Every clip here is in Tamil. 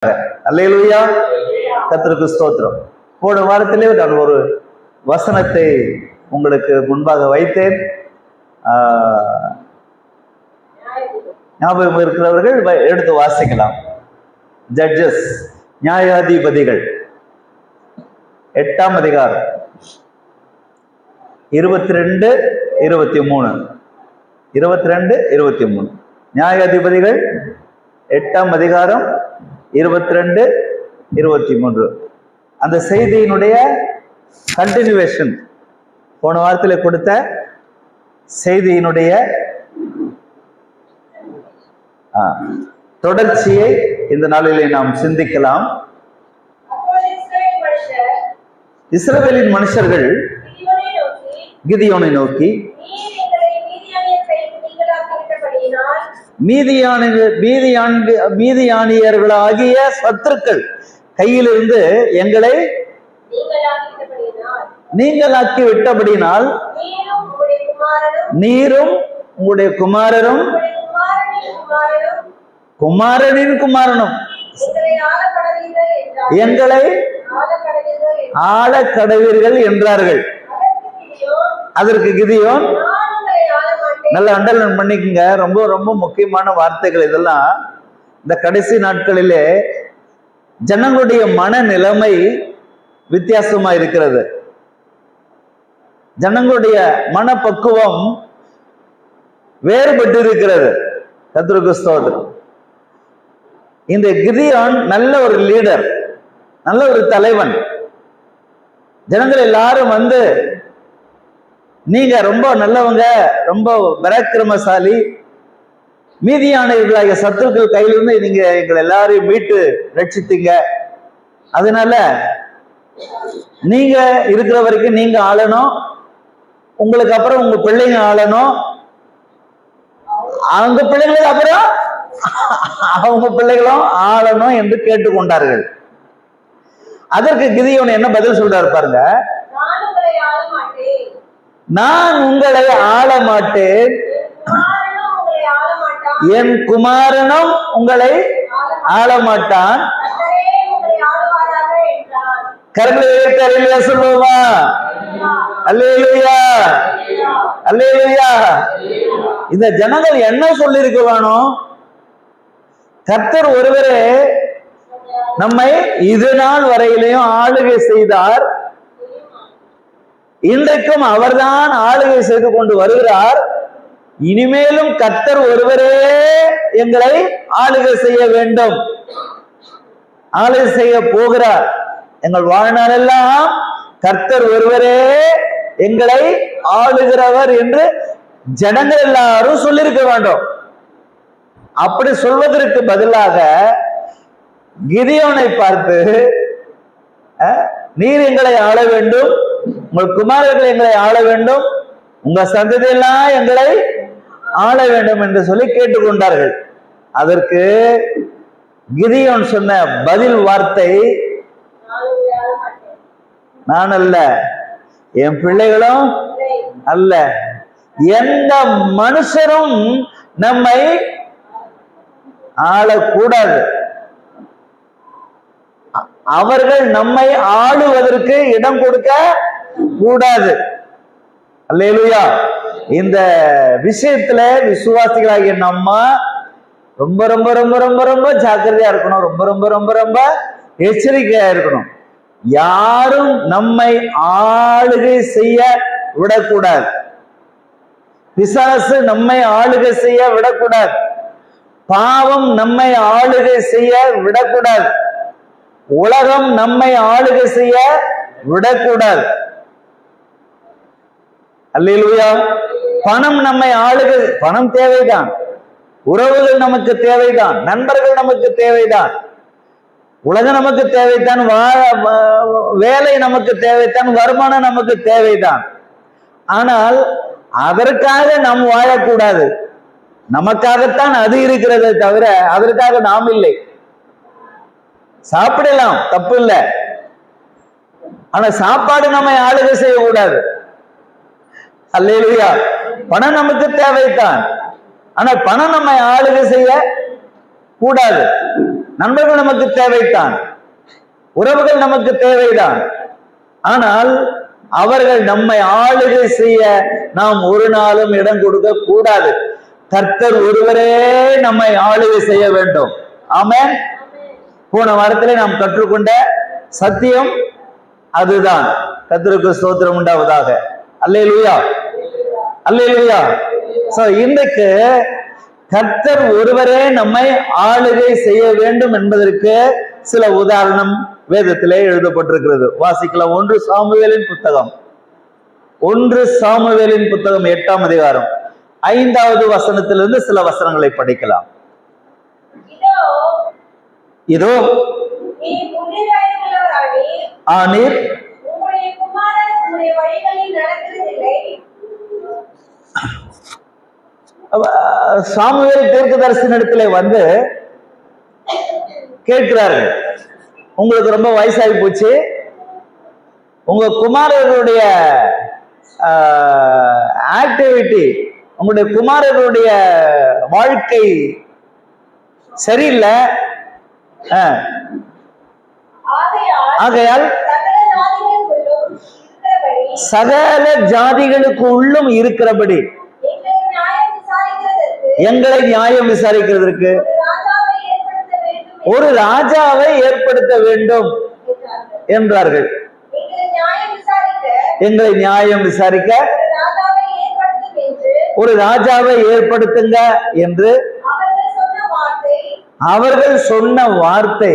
அல்லேலூயா, கர்த்தருக்கு ஸ்தோத்திரம். போன வாரத்திலே நான் ஒரு வசனத்தை உங்களுக்கு முன்பாக வைத்தேன். ஞாபகம் இருக்கிறவர்கள் எடுத்து வாசிக்கலாம். ஜட்ஜஸ், நியாயாதிபதிகள் 8ஆம் அதிகாரம் 22, 23. 22, 23. நியாயாதிபதிகள் 8ஆம் அதிகாரம் 22, 23. அந்த செய்தியினுடைய கண்டினியூவேஷன், போன வாரத்தில் கொடுத்த செய்தியினுடைய தொடர்ச்சியை இந்த நாளிலே நாம் சிந்திக்கலாம். இஸ்ரவேலின் மனுஷர்கள் கிதியோனை நோக்கி, மீதியானியர்களாகிய சத்துருக்கள் கையிலிருந்து எங்களை நீங்களாக்கி விட்டபடினால் நீரும் உங்களுடைய குமாரரும் குமாரனின் குமாரனும் எங்களை ஆள கடவீர்கள் என்றார்கள். அதற்கு கிதியோன், நல்லா அண்டர்லைன் பண்ணிக்கங்க, ரொம்ப ரொம்ப முக்கியமான வார்த்தைகள் இதெல்லாம். இந்த கடைசி நாட்களிலே ஜனங்களுடைய மனநிலைமை வித்தியாசமா இருக்கிறது. ஜனங்களுடைய மனப்பக்குவம் வேறுபட்டு இருக்கிறது. கர்த்தருக்கு ஸ்தோத்திரம். இந்த கிதியோன் நல்ல ஒரு லீடர், நல்ல ஒரு தலைவன். ஜனங்கள் எல்லாரும் வந்து, நீங்க ரொம்ப நல்லவங்க, ரொம்ப பராக்கிரமசாலி, மீதியானவர்களாகிய சத்துருக்கள் கையிலிருந்து நீங்க எங்களை எல்லாரையும் மீட்டு ரட்சித்தீங்க, அதனால நீங்க இருக்கிற வரைக்கும் நீங்க ஆளணும், உங்களுக்கு அப்புறம் உங்க பிள்ளைங்க ஆளணும், அவங்க பிள்ளைங்களுக்கு அப்புறம் அவங்க பிள்ளைகளும் ஆளணும் என்று கேட்டுக்கொண்டார்கள். அதற்கு கிதியோன் என்ன பதில் சொல்றாரு பாருங்க. நான் உங்களை ஆள மாட்டேன், என் குமாரனும் உங்களை ஆள மாட்டான். கரங்களை சொல்லுவோமா? அல்லேலூயா, அல்லேலூயா. இந்த ஜனங்கள் என்ன சொல்லி இருக்க வேணும்? கர்த்தர் ஒருவரே நம்மை இது நாள் வரையிலையும் ஆளுகை செய்தார், இன்றைக்கும் அவர்தான் ஆளுகை செய்து கொண்டு வருகிறார், இனிமேலும் கர்த்தர் ஒருவரே எங்களை ஆளுகை செய்ய வேண்டும், ஆளுகை செய்ய போகிறார். எங்கள் வாழ்நாளெல்லாம் கர்த்தர் ஒருவரே எங்களை ஆளுகிறவர் என்று ஜனங்கள் எல்லாரும் சொல்லியிருக்க வேண்டும். அப்படி சொல்வதற்கு பதிலாக கிதியோனை பார்த்து, நீர் எங்களை ஆள வேண்டும், உங்கள் குமாரர்கள் எங்களை ஆள வேண்டும், உங்க சந்ததியெல்லாம் எங்களை ஆள வேண்டும் என்று சொல்லி கேட்டுக்கொண்டார்கள். அதற்கு கிதியோன் சொன்ன பதில் வார்த்தை, நான் அல்ல, என் பிள்ளைகளும் அல்ல, எந்த மனுஷரும் நம்மை ஆளக்கூடாது, அவர்கள் நம்மை ஆளுவதற்கு இடம் கொடுக்க கூடாது. அல்லேலூயா. இந்த விஷயத்துல விசுவாசிகளாகிய நம்ம ரொம்ப ரொம்ப ரொம்ப ரொம்ப ரொம்ப ஜாக்கிரதையா இருக்கணும், ரொம்ப ரொம்ப ரொம்ப ரொம்ப எச்சரிக்கையா இருக்கணும். யாரும் நம்மை ஆளுகை செய்ய விடக்கூடாது, பிசாசு நம்மை ஆளுகை செய்ய விடக்கூடாது, பாவம் நம்மை ஆளுகை செய்ய விடக்கூடாது, உலகம் நம்மை ஆளுகை செய்ய விடக்கூடாது. அல்லேலூயா. பணம் நம்மை ஆளுகை, பணம் தேவைதான், உறவுகள் நமக்கு தேவைதான், நண்பர்கள் நமக்கு தேவைதான், உலகம் நமக்கு தேவைத்தான், வேலை நமக்கு தேவைத்தான், வருமானம் நமக்கு தேவைதான். ஆனால் அதற்காக நாம் வாழக்கூடாது. நமக்காகத்தான் அது இருக்கிறதே தவிர அதற்காக நாம் இல்லை. சாப்பிடலாம், தப்பு இல்லை, ஆனா சாப்பாடு நம்மை ஆளுகை செய்யக்கூடாது. அல்லேலூயா. பணம் நமக்கு தேவைத்தான், ஆனா பணம் நம்மை ஆளுகை செய்ய கூடாது. நண்பர்கள் நமக்கு தேவைத்தான், உறவுகள் நமக்கு தேவைதான். ஆனால் அவர்கள் நம்மை ஆளுகை செய்ய நாம் ஒரு நாளும் இடம் கொடுக்க கூடாது. கர்த்தர் ஒருவரே நம்மை ஆளுகை செய்ய வேண்டும். ஆமென். போன வாரத்திலே நாம் கற்றுக்கொண்ட சத்தியம் அதுதான். கர்த்தருக்கு ஸ்தோத்திரம் உண்டாவதாக. அல்லேலூயா, அல்லேலூயா. சோ இன்றைக்கு கர்த்தர் ஒருவரே நம்மை ஆளுகை செய்ய வேண்டும் என்பதற்கு சில உதாரணம் வேதத்திலே எழுதப்பட்டிருக்கிறது. வாசிக்கலாம். 1 சாமுவேலின் புத்தகம் 8ஆம் அதிகாரம் 5வது வசனத்திலிருந்து சில வசனங்களை படிக்கலாம். இதோ ஆனீர் சாமுவேல் தீர்க்கதரிசனிடத்திலே வந்து கேட்கிறார்கள், உங்களுக்கு ரொம்ப வயசாகி போச்சு, உங்க குமாரர்களுடைய ஆக்டிவிட்டி, உங்களுடைய குமாரர்களுடைய வாழ்க்கை சரியில்லை, ஆகையால் சகல ஜாதிகளுக்கு உள்ளும் இருக்கிறபடி எங்களை நியாயம் விசாரிக்கிறதற்கு ஒரு ராஜாவை ஏற்படுத்த வேண்டும் என்றார்கள். எங்களை நியாயம் விசாரிக்க ஒரு ராஜாவை ஏற்படுத்துங்க என்று அவர்கள் சொன்ன வார்த்தை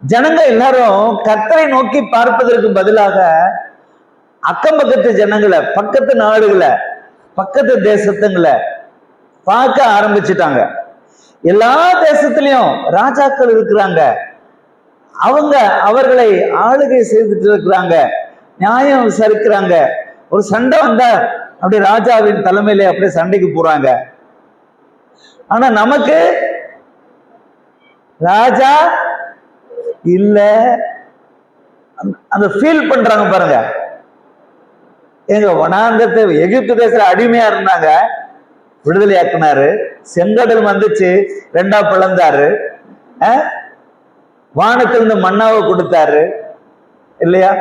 ஜனங்க எல்லாரும் கர்த்தரை நோக்கி பார்ப்பதற்கு பதிலாக அக்கம் பக்கத்து ஜனங்களை, பக்கத்து நாடுகளை, பக்கத்து தேசத்துங்களை பார்க்க ஆரம்பிச்சுட்டாங்க. எல்லா தேசத்திலையும் ராஜாக்கள் இருக்கிறாங்க, அவங்க அவர்களை ஆளுகை செய்துட்டு இருக்கிறாங்க, நியாயம் விசாரிக்கிறாங்க. ஒரு சண்டை வந்தா அப்படி ராஜாவின் தலைமையில அப்படியே சண்டைக்கு போறாங்க. ஆனா நமக்கு ராஜா இல்ல, அந்த ஃபீல் பண்றாங்க பாருங்க. எங்க வனாந்தத்தை எகிப்து தேசத்துல அடிமையா இருந்தாங்க, விடுதலை ஆக்கினாரு. செங்கடல் வந்துச்சு, 2ஆ பிளந்தாரு. வானத்திலிருந்து மன்னாவை கொடுத்தாரு இல்லையா?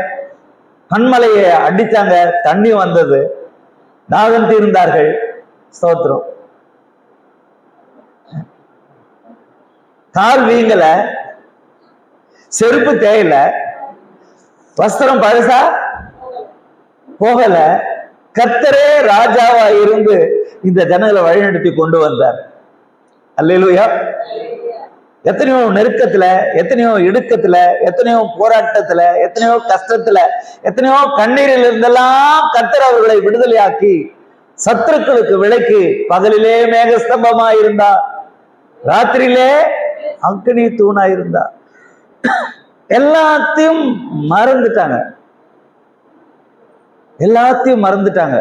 கண்மலையை அடித்தாங்க, தண்ணி வந்தது, தாகம் தீர்ந்தார்கள். ஸ்தோத்திரம். கால் வீங்கல, செருப்பு தேயல, வஸ்திரம் பழசா போகல. கர்த்தரே ராஜாவா இருந்து இந்த ஜனங்களை வழிநடத்தி கொண்டு வந்தார். அல்லேலூயா. எத்தனையோ நெருக்கத்துல, எத்தனையோ இடுக்கத்துல, எத்தனையோ போராட்டத்துல, எத்தனையோ கஷ்டத்துல, எத்தனையோ கண்ணீரில் இருந்தெல்லாம் கர்த்தர் அவர்களை விடுதலையாக்கி சத்துருக்களுக்கு விலக்கி பகலிலே மேகஸ்தம்பமா இருந்தா, ராத்திரியிலே அக்னி தூணா இருந்தா. எல்லாத்தையும் மறந்துட்டாங்க, எல்லாத்தையும் மறந்துட்டாங்க.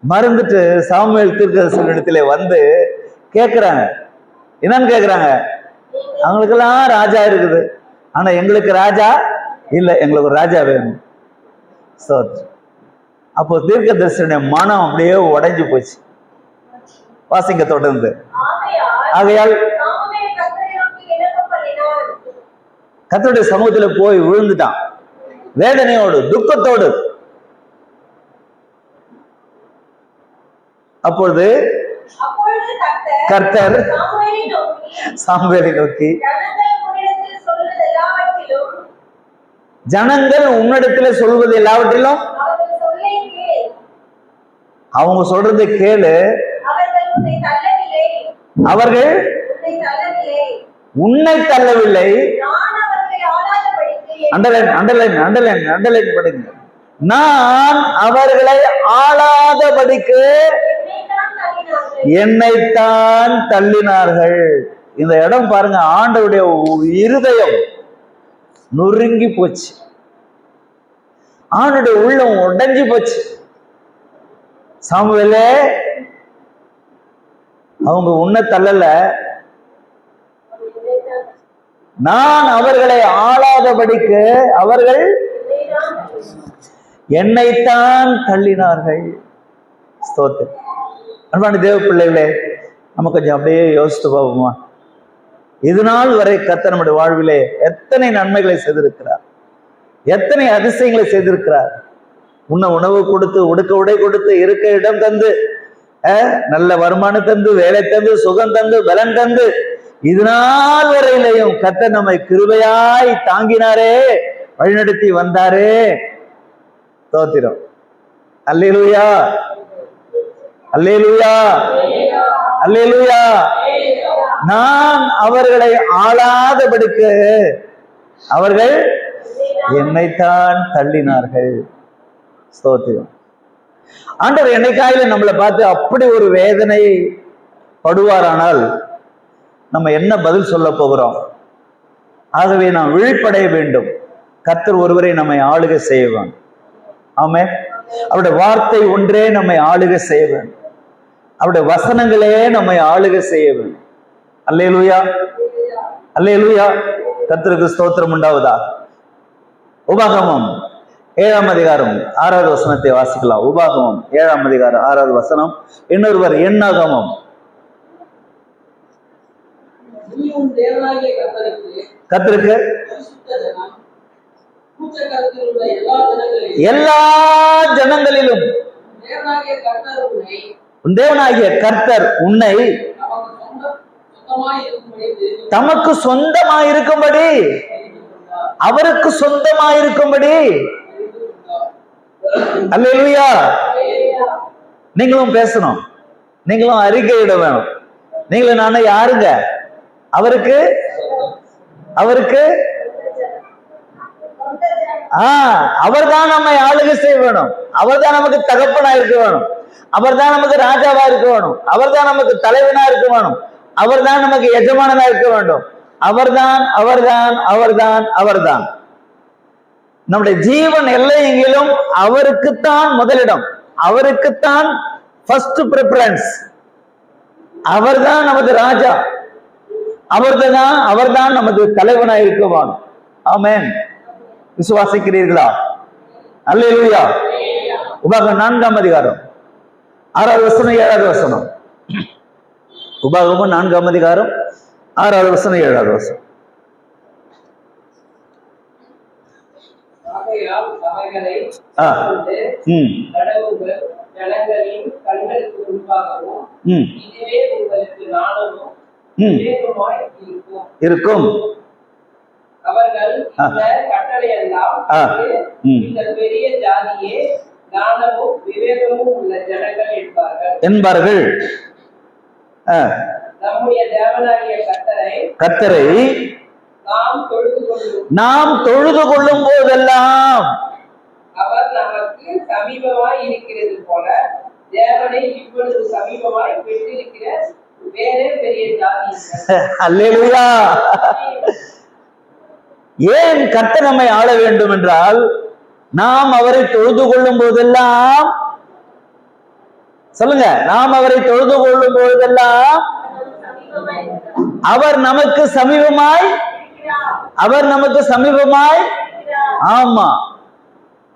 மறந்துட்டு சாமுவேல் தீர்க்கதரிசனிடத்திலே வந்து கேட்கிறாங்க. என்னன்னு கேட்கிறாங்க? அவங்களுக்கெல்லாம் ராஜா இருக்குது, ஆனா எங்களுக்கு ராஜா இல்ல, எங்களுக்கு ஒரு ராஜா வேணும். அப்போ தீர்க்கதரிசனுடைய மனம் அப்படியே உடைஞ்சு போச்சு. வாசிங்க தொடர்ந்து. ஆகையால் கர்த்தருடைய சமூகத்துல போய் விழுந்துட்டான், வேதனையோடு துக்கத்தோடு. அப்பொழுது கர்த்தர் சாமுவேலை நோக்கி, ஜனங்கள் உன்னிடத்துல சொல்வது எல்லாவற்றிலும் அவங்க சொல்றதை கேளு, அவர்கள் உன்னை தள்ளவில்லை. அண்டர்லைன் அண்டர்லைன் அண்டர்லைன் அண்டர்லைன் பண்ணுங்க. நான் அவர்களை ஆளாதபடிக்கு என்னைத்தான் தள்ளினார்கள். இந்த இடம் பாருங்க, ஆண்டவருடைய இருதயம் நொறுங்கி போச்சு, ஆண்டவருடைய உள்ளம் உடைஞ்சு போச்சு. சாமுவேலே, அவங்க உன்னை தள்ளல, நான் அவர்களை ஆளாதபடிக்கு அவர்கள் என்னைத்தான் தள்ளினார்கள். ஸ்தோத்திரம். அன்பான தேவ பிள்ளைகளே, நம்ம கொஞ்சம் அப்படியே யோசித்து பார்ப்போமா? இது நாள் வரை கர்த்தர் நம்முடைய வாழ்விலே எத்தனை நன்மைகளை செய்திருக்கிறார், எத்தனை அதிசயங்களை செய்திருக்கிறார். உண்ண உணவு கொடுத்து, உடுக்க உடை கொடுத்து, இருக்க இடம் தந்து, நல்ல வருமானம் தந்து, வேலை தந்து, சுகம் தந்து, பலன் தந்து, இது நாள் வரையிலையும் கர்த்தர் நம்மை கிருபையாய் தாங்கினாரே, வழிநடத்தி வந்தாரே. ஸ்தோத்திரம். அல்லேலூயா, அல்லேலூயா, அல்லேலூயா. நான் அவர்களை ஆளாதபடிக்கு அவர்கள் என்னைத்தான் தள்ளினார்கள். ஸ்தோத்திரம். ஆண்டவர் என்னைக்காயில நம்மளை பார்த்து அப்படி ஒரு வேதனை படுவாரானால் நம்ம என்ன பதில் சொல்ல போகிறோம்? ஆகவே நாம் விழிப்படைய வேண்டும். கர்த்தர் ஒருவரை நம்மை ஆளுகை செய்ய வேண்டும். ஆமென். அவருடைய வார்த்தை ஒன்றே நம்மை ஆளுகை செய்ய வேண்டும். அவருடைய வசனங்களே நம்மை ஆளுகை செய்ய வேண்டும். அல்லேலூயா, அல்லேலூயா. கர்த்தருக்கு ஸ்தோத்திரம் உண்டாவதா. உபாகமம் 7ஆம் அதிகாரம் 6வது வசனத்தை வாசிக்கலாம். உபாகமம் 7ஆம் அதிகாரம் 6வது வசனம். இன்னொருவர் எண்ணாகமம். கர்த்தருக்கு எல்லா ஜனங்களிலும் தேவனாகிய கர்த்தர் உன்னை தமக்கு சொந்தமாயிருக்கும்படி, அவருக்கு சொந்தமாயிருக்கும்படி. அல்லேலூயா. நீங்களும் பேசணும், நீங்களும் அறிக்கையிட வேணும். நீங்களும் நானே யாருங்க? அவருக்கு, அவருக்கு அவர்தான் நம்மை ஆளுகை செய்ய வேணும். அவர்தான் நமக்கு தகப்பனா இருக்க வேணும். அவர்தான் நமக்கு ராஜாவா இருக்க வேணும். அவர்தான் நமக்கு தலைவனா இருக்க வேணும். அவர்தான் நமக்கு எஜமானனா இருக்க வேண்டும். அவர்தான், அவர்தான், அவர்தான், அவர்தான். நம்முடைய ஜீவன் எல்லையெங்கிலும் அவருக்குத்தான் முதலிடம், அவருக்குத்தான் ஃபர்ஸ்ட் பிரிஃபரன்ஸ். அவர்தான் நமது ராஜா, அவர்தான் நமது தலைவனாய் இருக்குவான். ஆமென். விசுவாசிக்கிறீர்களா? அல்லேலூயா. உபாகமம் 4ஆம் அதிகாரம் 6வது வசனம் 7வது வசனம். உபாகமம் 4ஆம் அதிகாரம் 6வது வசனம் 7வது வசனம். இருக்கும். அவர்கள் இந்த கட்டளையெல்லாம் இந்த பெரிய ஜாதியே ஞானமும் விவேகமும் உள்ள ஜனங்கள் என்பார்கள். நம்முடைய தேவனாகிய கர்த்தரை நாம் தொழுது கொள்ளும் போதெல்லாம் அவர் நமக்கு சமீபமாய் இருக்கிறது போல தேவனை இப்பொழுது சமீபமாய் பெற்றிருக்கிற வேறே பெரிய ஜாதி. அல்லேலூயா. ஏன் கர்த்தர் நம்மை ஆள வேண்டும் என்றால், நாம் அவரை தொழுது கொள்ளும் போதெல்லாம், சொல்லுங்க, நாம் அவரை தொழுது கொள்ளும் போதெல்லாம் அவர் நமக்கு சமீபமாய், அவர் நமக்கு சமீபமாய். ஆமா.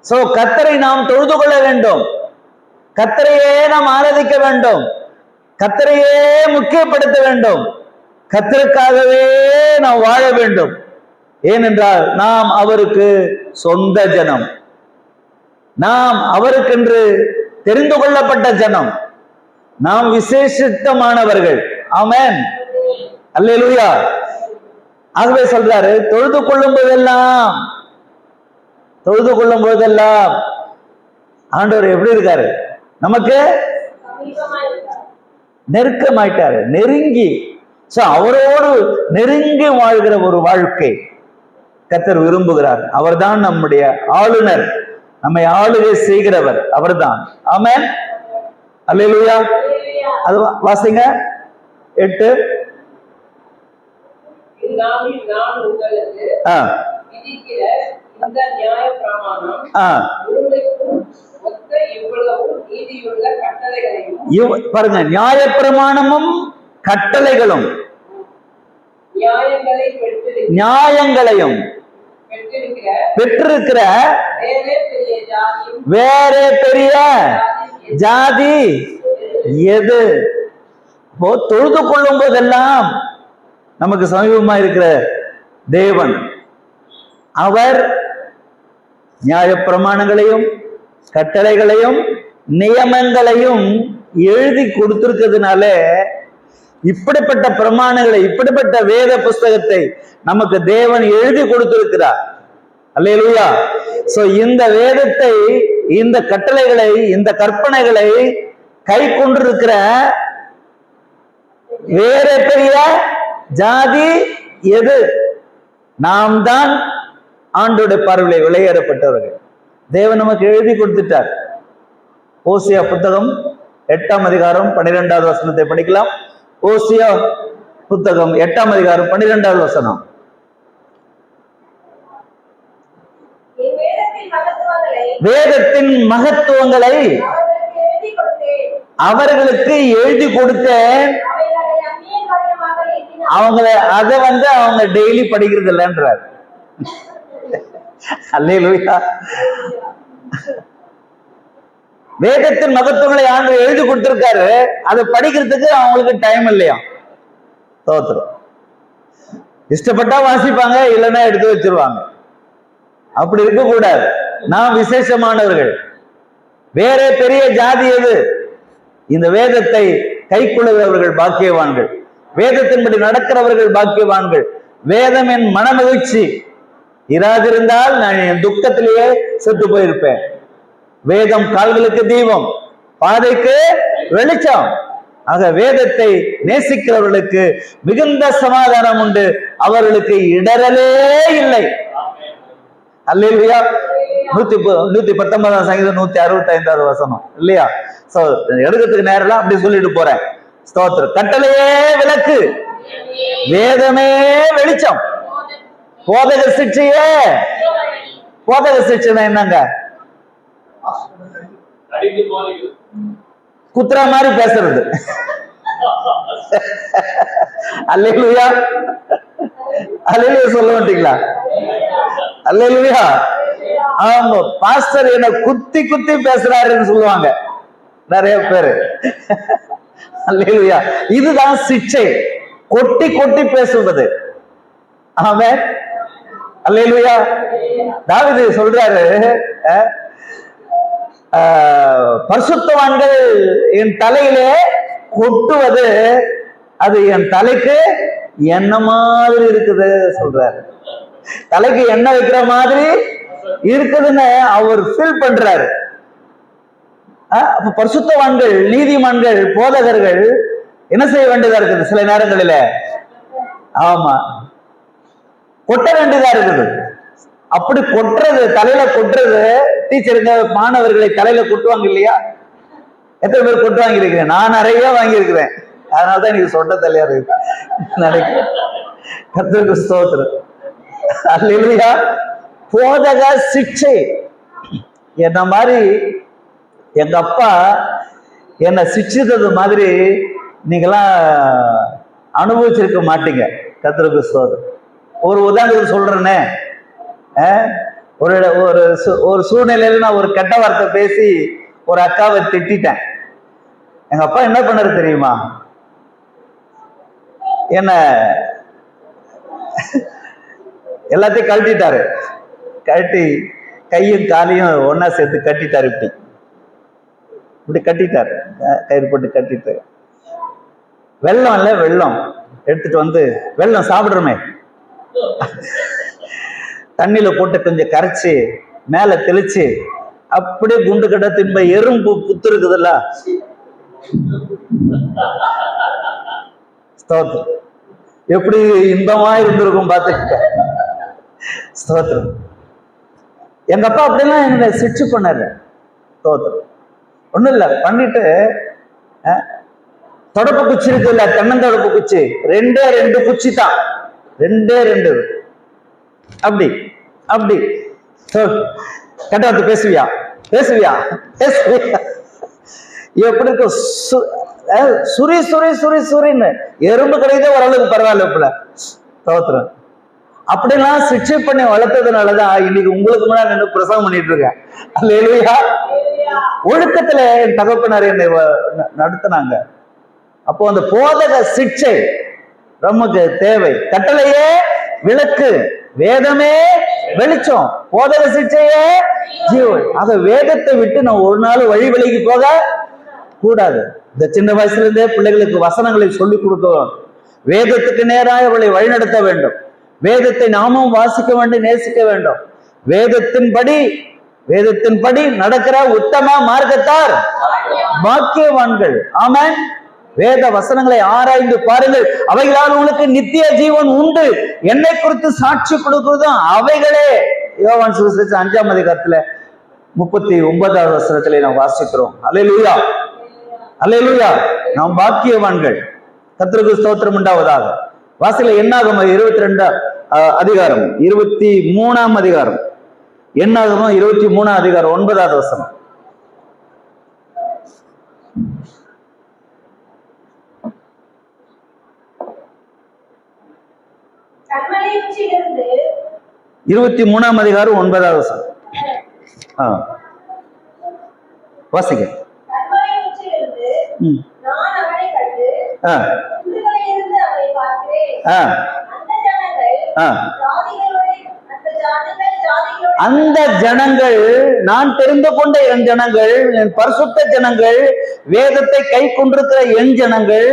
சோ கர்த்தரை நாம் தொழுது கொள்ள வேண்டும். கர்த்தரையே நாம் ஆராதிக்க வேண்டும். கர்த்தரையே முக்கியப்படுத்த வேண்டும். கர்த்தருக்காகவே நாம் வாழ வேண்டும். ஏனென்றால் நாம் அவருக்கு சொந்த ஜனம், நாம் அவருக்கென்று தெரிந்து கொள்ளப்பட்ட ஜனம், நாம் விசேஷித்தமானவர்கள். ஆமென். அல்லேலூயா. ஆகவே சொல்றாரு, தொழுது கொள்ளும் போதெல்லாம், தொழுது கொள்ளும் போதெல்லாம் ஆண்டவர் எப்படி இருக்காரு? நமக்கு நெருக்கமாயிட்டாரு, நெருங்கி. அவரோடு நெருங்கி வாழ்கிற ஒரு வாழ்க்கை கர்த்தர் விரும்புகிறார். அவர்தான் நம்முடைய ஆளுநர், நம்மை ஆளுகை செய்கிறவர் அவர்தான். ஆமென். அல்லேலூயா. அது வாசிங்க 8. பாருங்க, நியாயப்பிரமாணமும் கட்டளைகளும் நியாயங்களையும் பெற்றிருக்கிற வேற பெரிய ஜாதி எது? இப்போ தொழுது கொள்ளும் போதெல்லாம் நமக்கு சமீபமா இருக்கிற தேவன், அவர் நியாயப்பிரமாணங்களையும் கட்டளைகளையும் நியமங்களையும் எழுதி கொடுத்திருக்கிறதுனால இப்படிப்பட்ட பிரமாணங்களை, இப்படிப்பட்ட வேத புஸ்தகத்தை நமக்கு தேவன் எழுதி கொடுத்திருக்கிறார். அல்லேலூயா. சோ இந்த வேதத்தை, இந்த கட்டளைகளை, இந்த கற்பனைகளை கை கொண்டிருக்கிற வேற பெரிய ஜாதி எது? நாம் தான் ஆண்டோட பார்வையிலே விலையேறப்பட்டவர்கள். தேவன் நமக்கு எழுதி கொடுத்துட்டார். ஓசியா புத்தகம் 8ஆம் அதிகாரம் 12வது வசனத்தை படிக்கலாம். ஓசியா புத்தகம் 8ஆம் அதிகாரம் 12வது வசனம். வேதத்தின் மகத்துவங்களை அவர்களுக்கு எழுதி கொடுத்தேன், அதை அவங்க டெய்லி படிக்கிறது இல்லைன்றார். அல்லேலூயா. வேதத்தின் மகத்துவங்களை ஆண்டு எழுதி கொடுத்திருக்காரு, அதை படிக்கிறதுக்கு அவங்களுக்கு டைம் இல்லையா? தோத்துரும். இஷ்டப்பட்டா வாசிப்பாங்க, இல்லைன்னா எடுத்து வச்சிருவாங்க. அப்படி இருக்க கூடாது. நாம் விசேஷமானவர்கள். வேற பெரிய ஜாதி எது? இந்த வேதத்தை கைக்கொள்ளுகிறவர்கள் பாக்கியவான்கள், வேதத்தின்படி நடக்கிறவர்கள் பாக்கியவான்கள். வேதம் என் மனமகிழ்ச்சி, இராதிருந்தால் நான் என் துக்கத்திலேயே செத்து போயிருப்பேன். வேதம் கால்களுக்கு தீபம், பாதைக்கு வெளிச்சம். ஆக வேதத்தை நேசிக்கிறவர்களுக்கு மிகுந்த சமாதானம் உண்டு, அவர்களுக்கு இடரலே இல்லை. அல்லேலூயா. 119ஆம் சங்கீதம் 165வது வசனம் இல்லையா? சோ எடுக்கிறதுக்கு நேரம் அப்படி சொல்லிட்டு போறேன். ஸ்தோத்திரம். கட்டளையே விளக்கு, வேதமே வெளிச்சம், போதக சிக்ஷையே. போதக சிக்ஷை என்னங்க? குத்துறா மாதிரி பேசுறது. அல்லேலூயா. அல்லேலூயா சொல்ல மாட்டீங்களா? அல்லேலூயா. ஆமா, பாஸ்டர் என்ன குத்தி குத்தி பேசுறாருன்னு சொல்லுவாங்க நிறைய பேரு. அல்லேலூயா. இதுதான் சிக்ஷை, கொட்டி கொட்டி பேசுவது. ஆமென். அல்லேலூயா. தாவீது சொல்றாரு, பரிசுத்தவான்கள் என் தலையிலே கொட்டுவது அது என் தலைக்கு என்ன மாதிரி இருக்குது சொல்றாரு. தலைக்கு எண்ணெய் வைக்கிற மாதிரி இருக்குதுன்னு அவர் ஃபீல் பண்றாரு. அப்ப பரிசுத்தவான்கள், நீதிமான்கள், போதகர்கள் என்ன செய்ய வேண்டியதா இருக்குது? சில நேரங்களில ஆமா கொட்ட வேண்டியதா இருக்குது. அப்படி கொட்டுறது, தலையில கொட்டுறது, டீச்சருங்க மாணவர்களை தலையில கொட்டுவாங்க இல்லையா? எத்தனை பேர் கொட்டு வாங்கியிருக்கிறேன்? நான் நிறைய வாங்கியிருக்கிறேன். அதனாலதான் எனக்கு சொட்ட தலையா இருக்கு நினைக்கிறேன். கர்த்தருக்கு ஸ்தோத்திரம். அல்லேலூயா. போதக சிக்ஷை. என்ன மாதிரி எங்க அப்பா என்னை சிக்ஷித்தது மாதிரி நீங்கெல்லாம் அனுபவிச்சிருக்க மாட்டீங்க. கர்த்தருக்கு ஸ்தோத்திரம். ஒரு உதாரணத்துக்கு சொல்றேன்னே, ஒரு சூழ்நிலையில நான் ஒரு கெட்ட வார்த்தை பேசி ஒரு அக்காவை திட்டேன். எங்க அப்பா என்ன பண்ணாரு தெரியுமா? என்ன எல்லாத்தையும் கழட்டிட்டாரு. கழட்டி கையும் காலையும் ஒன்னா சேர்த்து கட்டிட்டாரு. இப்படி கட்டிட்டாரு, கயிறு போட்டு கட்டிட்டு. வெள்ளம் இல்ல, வெள்ளம் எடுத்துட்டு வந்து, வெள்ளம் சாப்பிடுறோமே, தண்ணியில போட்டு கொஞ்சம் கரைச்சி மேல தெளிச்சு அப்படியே குண்டு கட்ட தின்ப எறும்பு புத்து இருக்குதுல்ல, ஸ்தோத்திரம், எப்படி இன்பமா இருந்திருக்கும் பார்த்துக்கிட்ட. ஸ்தோத்திரம். எங்க அப்பா அப்படிலாம் என்ன சிக்ஷை பண்ணாரு. ஸ்தோத்திரம். ஒண்ணும் இல்ல, பண்ணிட்டு தொடப்பு குச்சி இருக்கு இல்ல, தென்னந்தொடப்பு குச்சி, 2 குச்சி தான், 2 அப்படி அப்படி கட்டாத்து பேசுவியா பேசுவியா பேசுவியா எப்படி இருக்கும்? சுரி சுரி சுரி சுரின்னு எறும்பு கிடையாது, ஓரளவுக்கு பரவாயில்ல. இப்ப தோத்துறேன். அப்படிலாம் சிக்ஷை பண்ணி வளர்த்ததுனாலதான் இன்னைக்கு உங்களுக்கு முன்னாடி நின்று பிரசவம் பண்ணிட்டு இருக்கேன். அல்லேலூயா. ஒழுக்கத்துல என் தகப்பனார் என்னை நடத்தினாங்க. அப்போ அந்த போதக சிக்ஷை நமக்கு தேவை. கட்டளையே விளக்கு, வேதமே வெளிச்சம், போதக சிக்ஷையே ஜீவன். ஆக வேதத்தை விட்டு நான் ஒரு நாள் வழி விலகி போக கூடாது. இந்த சின்ன வயசுல இருந்தே பிள்ளைகளுக்கு வசனங்களை சொல்லிக் கொடுக்க, வேதத்துக்கு நேராக அவளை வழிநடத்த வேண்டும். வேதத்தை நாமும் வாசிக்க வேண்டும், நேசிக்க வேண்டும். வேதத்தின்படி நடக்கிற உத்தம மார்க்கத்தார் பாக்கியவான்கள். ஆமென். வேத வசனங்களை ஆராய்ந்து பாருங்கள், அவைகளால் உங்களுக்கு நித்திய ஜீவன் உண்டு. என்னை குறித்து சாட்சி கொடுக்கிறதும் அவைகளே. யோவான் சுவிசேஷம் 5ஆம் அதிகாரத்துல 39வது வசனத்திலே நாம் வாசிக்கிறோம். அல்லேலூயா, அல்லேலூயா. நாம் பாக்கியவான்கள். கர்த்தருக்கு ஸ்தோத்திரம் உண்டாவதாக. வாசில என்னாகமம் 22 அதிகாரம் 23ஆம் அதிகாரம், என்னாகமம் 23ஆம் அதிகாரம் 9வது வசனம். கண்மலை உச்சியிலிருந்து 23ஆம் அதிகாரம் 9வது வசனம். வாசிக்க. கண்மலை உச்சியிலிருந்து நான் அவனை கண்டு குன்றுகளிலிருந்து அவனை பார்க்கிறேன். அந்த ஜனங்கள் நான் தெரிந்து கொண்ட என் ஜனங்கள், என் பரிசுத்த ஜனங்கள், வேதத்தை கை கொண்டிருக்கிற என் ஜனங்கள்,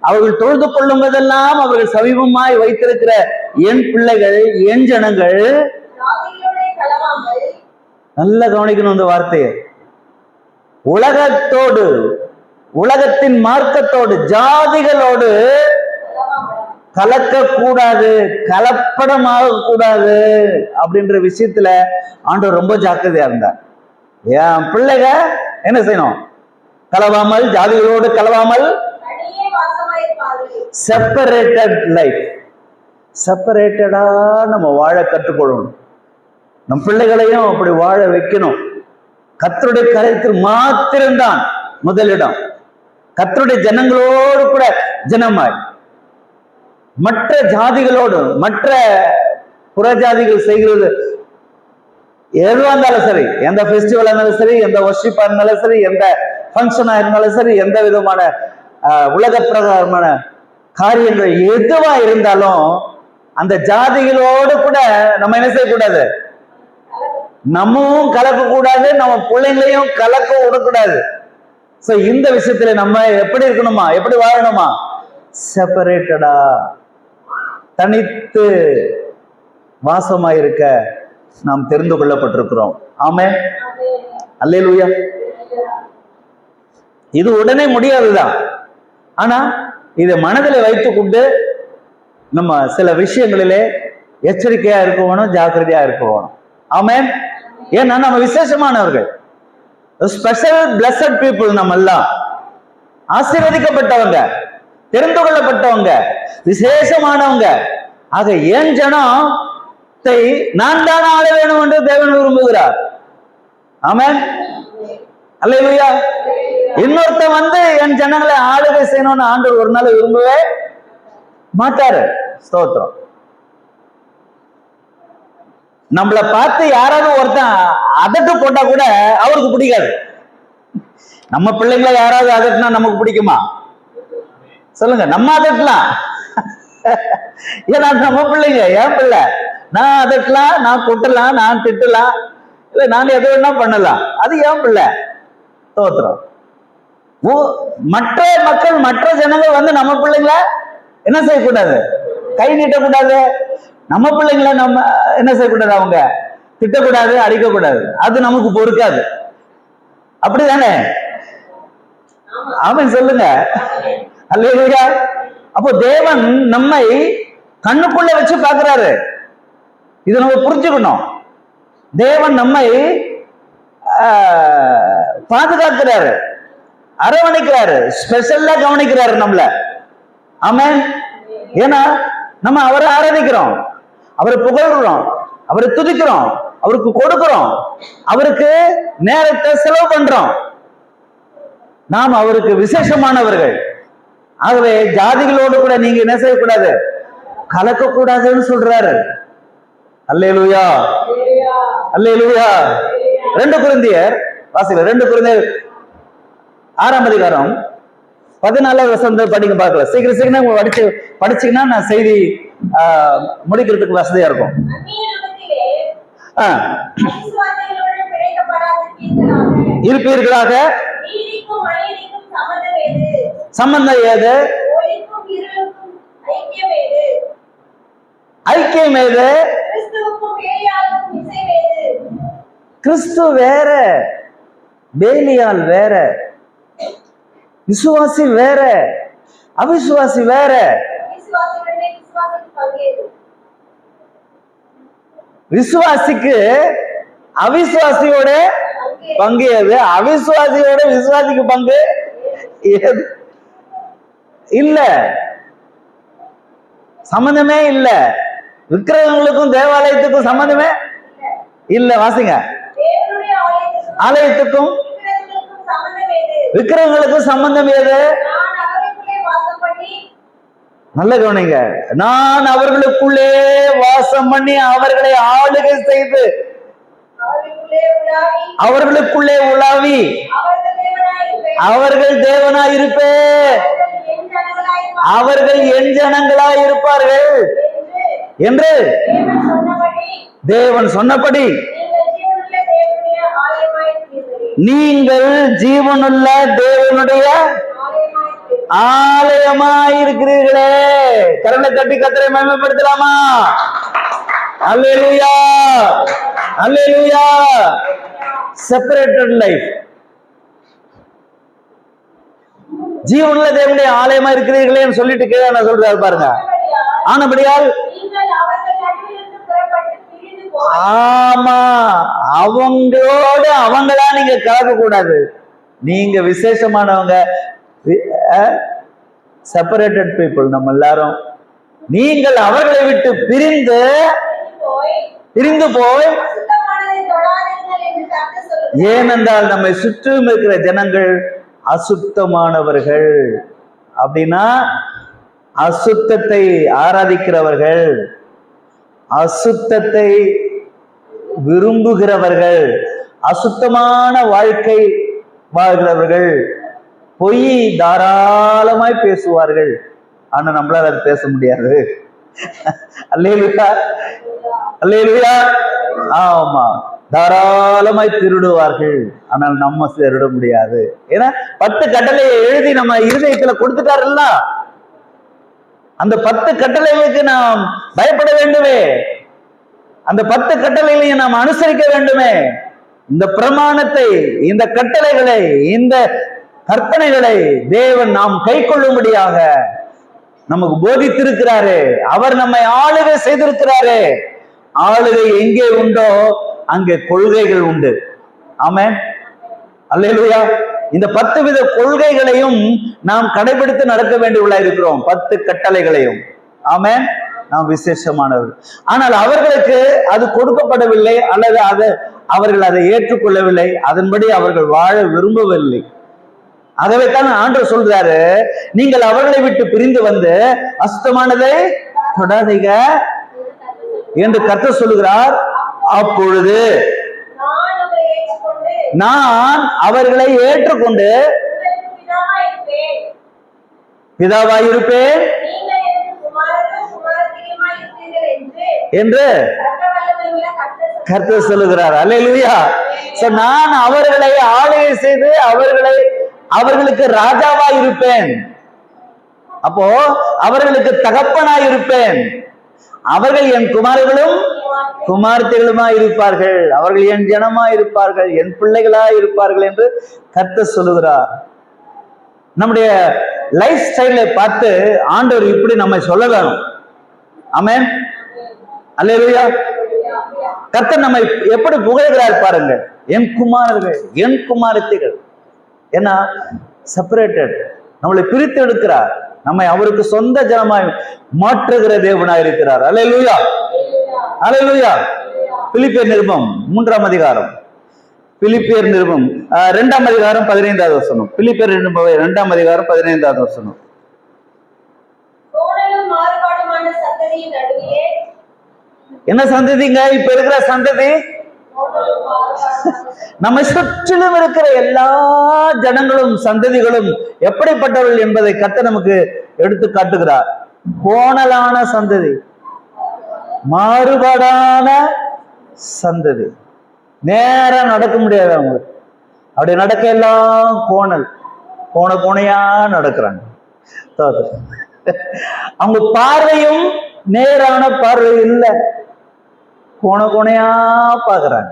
அவர்கள் தொழுது கொள்ளும் போதெல்லாம் அவர்கள் சமீபமாய் வைத்திருக்கிற என் பிள்ளைகள், என் ஜனங்கள். நல்ல கவனிக்கணும் இந்த வார்த்தையை. உலகத்தோடு, உலகத்தின் மார்க்கத்தோடு, ஜாதிகளோடு கலக்கக்கூடாது, கலப்படமாக கூடாது அப்படின்ற விஷயத்துல ஆண்டவர் ரொம்ப ஜாக்கிரதையா இருந்தார். என் பிள்ளைக என்ன செய்யணும்? கலவாமல், ஜாதிகளோடு கலவாமல், செப்பரேட்டட் லைஃப், செப்பரேட்டடா நம்ம வாழ கற்றுக்கொள்ளணும். நம் பிள்ளைகளையும் அப்படி வாழ வைக்கணும். கர்த்தருடைய கருத்தில் மாத்திரம்தான் முதலிடம். கர்த்தருடைய ஜனங்களோடு கூட ஜனமாய், மற்ற ஜாதிகளோடு, மற்ற புறஜாதிகள் செய்கிறது எதுவாக இருந்தாலும் சரி, எந்த ஃபெஸ்டிவல் இருந்தாலும் சரி, எந்த வர்ஷிப்பா இருந்தாலும் சரி, எந்த ஃபங்க்ஷனா இருந்தாலும் சரி, எந்த விதமான உலக பிரகாரமான காரியங்கள் எதுவா இருந்தாலும் அந்த ஜாதிகளோடு கூட நம்ம என்ன செய்யக்கூடாது? நம்மவும் கலக்க கூடாது, நம்ம பிள்ளைங்களையும் கலக்க விடக்கூடாது. சோ இந்த விஷயத்துல நம்ம எப்படி இருக்கணுமா? எப்படி வாழணுமா? செப்பரேட்டடா, தனித்து வாசமாயிருக்க நாம் தெரிந்து கொள்ளப்பட்டிருக்கிறோம். ஆமென். அல்லேலூயா. இது உடனே முடியாதுதான். ஆனா இதை மனதில் வைத்துக் கொண்டு நம்ம சில விஷயங்களிலே எச்சரிக்கையா இருக்கணும், ஜாக்கிரதையா இருக்கணும். ஆமென். ஏன்னா நம்ம விசேஷமானவர்கள், ஸ்பெஷல் பிளஸட் பீப்புள். நம்ம எல்லாம் ஆசீர்வதிக்கப்பட்டவங்க, தெரிந்து கொள்ளப்பட்டவங்க, விசேஷமானவங்க. ஆக என் ஜனத்தை நான் தான் ஆள வேணும் என்று தேவன் விரும்புகிறார். ஆமென். அல்லேலூயா. இன்னொருத்தன் வந்து என் ஜனங்களை ஆளுகை செய்யணும்னு ஆண்டவர் ஒரு நாள் விரும்பவே மாட்டாரு. ஸ்தோத்திரம். நம்மளை பார்த்து யாராவது ஒருத்தன் அதட்டு போட்டா கூட அவருக்கு பிடிக்காது. நம்ம பிள்ளைங்களை யாராவது அதட்டுனா நமக்கு பிடிக்குமா? சொல்லுங்க. நம்ம அதட்டலாம், ஏன்னா நம்ம பிள்ளைங்க, என் பிள்ளை. நான் அதட்டலாம், நான் கொட்டலாம், நான் திட்டலாம், இல்ல நான் எது வேணா பண்ணலாம், அது என் பிள்ளை. ஸ்தோத்திரம். மற்ற மக்கள், மற்ற ஜனங்கள் வந்து நம்ம பிள்ளைங்கள என்ன செய்யக்கூடாது? கை நீட்டக்கூடாது. நம்ம பிள்ளைங்கள நம்ம என்ன செய்யக்கூடாது? அவங்க திட்டக்கூடாது, அடிக்கக்கூடாது. அது நமக்கு பொறுக்காது. அப்படிதானே? ஆமென் சொல்லுங்க. அல்லேலூயா. அப்போ தேவன் நம்மை கண்ணுக்குள்ள வச்சு பார்க்கிறாரு. இதை நம்ம புரிஞ்சுக்கணும். தேவன் நம்மை பாதுகாக்கிறாரு, அரவணைக்கிறாரு, ஸ்பெஷலா கவனிக்கிறாரு நம்மள. ஆமென். ஏன்னா நம்ம அவரை ஆராதிக்கிறோம், அவரை புகழ்கிறோம், அவரை துதிக்கிறோம், அவருக்கு கொடுக்கிறோம், அவருக்கு நேரத்தை செலவு பண்றோம். நாம் அவருக்கு விசேஷமானவர்கள். ஆகவே ஜாதிகளோடு கூட நீங்க என்ன செய்யக்கூடாது? கலக்க கூடாதுன்னு சொல்றாரு. அல்லேலூயா, அல்லேலூயா. 2 கொரிந்தியர் வாசிங்க. 2 கொரிந்தியர் 6ஆம் அதிகாரம் 14வது வசனம் படிக்க பார்க்கலாம். சீக்கிரம் சீக்கிரம் படிச்சீங்கன்னா நான் செய்தி முடிக்கிறதுக்கு வசதியா இருக்கும். இருப்பீர்களாக. சம்பந்தம் ஏது? ஐக்கியம் ஏது? கிறிஸ்து வேற, பேலியால் வேற, விசுவாசி வேற, அவிசுவாசி வேற. விசுவாசிக்கு அவிசுவாசியோட பங்கு ஏது? அவிசுவாசியோட விசுவாசிக்கு பங்கு ஏது? இல்ல, சம்பந்தமே இல்ல. விக்கிரகங்களுக்கும் தேவாலயத்துக்கும் சம்பந்தமே இல்ல. வாசிங்க. ஆலயத்துக்கும் விக்கிரகங்களுக்கும் சம்பந்தம் ஏது? நல்ல கவனிங்க. நான் அவர்களுக்குள்ளே வாசம் பண்ணி அவர்களை ஆளுகை செய்து அவர்களுக்குள்ளே உலாவி அவர்கள் தேவனாயிருப்பே, அவர்கள் என் ஜனங்களாய் இருப்பார்கள் என்று தேவன் சொன்னபடி நீங்கள் ஜீவனுள்ள தேவனுடைய ஆலயமாயிருக்கிறீர்களே. கரங்களை தட்டி கர்த்தரை மகிமைப்படுத்தலாமா? அல்லேலூயா, அல்லேலூயா. Separated life. ஜீவனுள்ள தேவனுடைய ஆலயமா இருக்கிறீர்களேன்னு சொல்லிட்டு கீழே நான் சொல்றாரு பாருங்க. ஆனபடியால் ஆமா, அவங்களோட அவங்களா நீங்க கலக்க கூடாது. நீங்க விசேஷமானவங்க, செப்பரேட்டட் பீப்புள் நம்ம எல்லாரும். நீங்கள் அவர்களை விட்டு பிரிந்து போய், ஏனென்றால் நம்மை சுற்றும் இருக்கிற ஜனங்கள் அசுத்தமானவர்கள். அப்படின்னா அசுத்தத்தை ஆராதிக்கிறவர்கள், அசுத்தத்தை விரும்புகிறவர்கள், அசுத்தமான வாழ்க்கை வாழ்கிறவர்கள், பொய் தாராளமாய் பேசுவார்கள். ஆனா நம்மளால அது பேச முடியாது. அல்லேலூயா, அல்லேலூயா. ஆமா, தாராளமாய் திருடுவார்கள். ஆனால் நம்ம திருட முடியாது. ஏன்னா 10 கட்டளையை எழுதி நம்ம இருதயத்துல கொடுத்துட்டாருல்ல. அந்த 10 கட்டளைகளுக்கு நாம் பயப்பட வேண்டுமே. அந்த 10 கட்டளைகளையும் நாம் அனுசரிக்க வேண்டுமே. இந்த பிரமாணத்தை, இந்த கட்டளைகளை, இந்த கற்பனைகளை தேவன் நாம் கை கொள்ளும்படியாக நமக்கு போதித்திருக்கிறாரு. அவர் நம்மை ஆளுகை செய்திருக்கிறாரு. ஆளுகை எங்கே உண்டோ அங்கே கொள்கைகள் உண்டு. ஆமென், அல்லேலூயா. இந்த 10 வித கொள்கைகளையும் நாம் கடைபிடித்து நடக்க வேண்டியவர்களா இருக்கிறோம். 10 கட்டளைகளையும். ஆமென். நாம் விசேஷமானவர்கள். ஆனால் அவர்களுக்கு அது கொடுக்கப்படவில்லை, அல்லது அவர்கள் அதை ஏற்றுக்கொள்ளவில்லை. அதன்படி அவர்கள் வாழ விரும்பவில்லை. ஆகவேதான் ஆண்டவர் சொல்றாரு, நீங்கள் அவர்களை விட்டு பிரிந்து வந்து அசுத்தமானதை தொடாதீங்க என்று கர்த்தர் சொல்லுகிறார். அப்பொழுது நான் அவர்களை ஏற்றுக்கொண்டு பிதாவாயிருப்பேன் என்று கர்த்தர் சொல்லுகிறார். அல்லேலூயா. நான் அவர்களை ஆளுகை செய்து அவர்களுக்கு ராஜாவாய் இருப்பேன். அப்போ அவர்களுக்கு தகப்பனாய் இருப்பேன். அவர்கள் என் குமாரர்களும் குமார்த்திகளுமாய் இருப்பார்கள். அவர்கள் என் ஜனமாய் இருப்பார்கள், என் பிள்ளைகளாய் இருப்பார்கள் என்று கர்த்தர் சொல்லுகிறார். நம்முடைய லைஃப் ஸ்டைலை பார்த்து ஆண்டவர் இப்படி நம்மை சொல்ல வேணும். ஆமென், அல்லேலூயா. கர்த்தர் நம்மை எப்படி புகழ்கிறார் பாருங்கள். என் குமாரர்கள், என் குமாரத்திகள். ஏன்னா செப்பரேட்டட், நம்மளை பிரித்து எடுக்கிறார். நம்மை அவருக்கு சொந்த ஜனமாய் மாற்றுகிற தேவனாய் இருக்கிறார். அல்லேலூயா, அல்லேலூயா. பிலிப்பியர் நிருபம் 3ஆம் அதிகாரம், பிலிப்பியர் நிருபம் 2ஆம் அதிகாரம் 15வது வசனம். பிலிப்பியர் 2ஆம் அதிகாரம் 15வது வசனம். என்ன சந்ததிங்க இப்ப இருக்கிற சந்ததி? நம்ம சுற்றிலும் இருக்கிற எல்லா ஜனங்களும் சந்ததிகளும் எப்படிப்பட்டவர்கள் என்பதை கர்த்தர் நமக்கு எடுத்து காட்டுகிறார். கோணலான சந்ததி, மாறுபாடான சந்ததி, நேரா நடக்க முடியாது அவங்களுக்கு. அப்படி நடக்க எல்லாம் கோணல், கோணையா நடக்கிறாங்க. அவங்க பார்வையும் நேரான பார்வை இல்லை, கோணையா பாக்குறாங்க,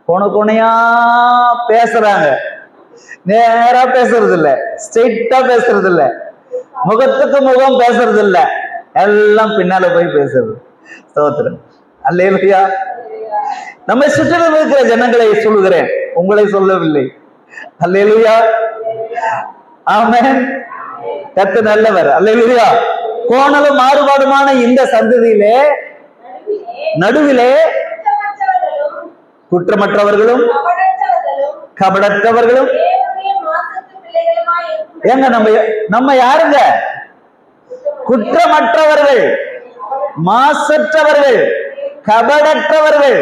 கோணையா பேசுறாங்க. நேரா பேசுறது இல்ல, ஸ்ட்ரெயிட்டா பேசுறது இல்ல, முகத்துக்கு முகம் பேசுறது இல்ல, எல்லாம் பின்னால போய் பேசுறது. ஸ்தோத்திரம், அல்லேலூயா. நம்மை சுற்றிலும் இருக்கிற ஜனங்களை சொல்லுகிறேன், உங்களை சொல்லவில்லை. அல்லேலூயா, ஆமென். கர்த்தர் நல்லவர். அல்லேலூயா. கோணலும் மாறுபாடுமான இந்த சந்ததியிலே நடுவிலே குற்றமற்றவர்களும் கபடற்றவர்களும். ஏங்க நம்ம யாருங்க? குற்றமற்றவர்கள், மாசற்றவர்கள், கபடற்றவர்கள்.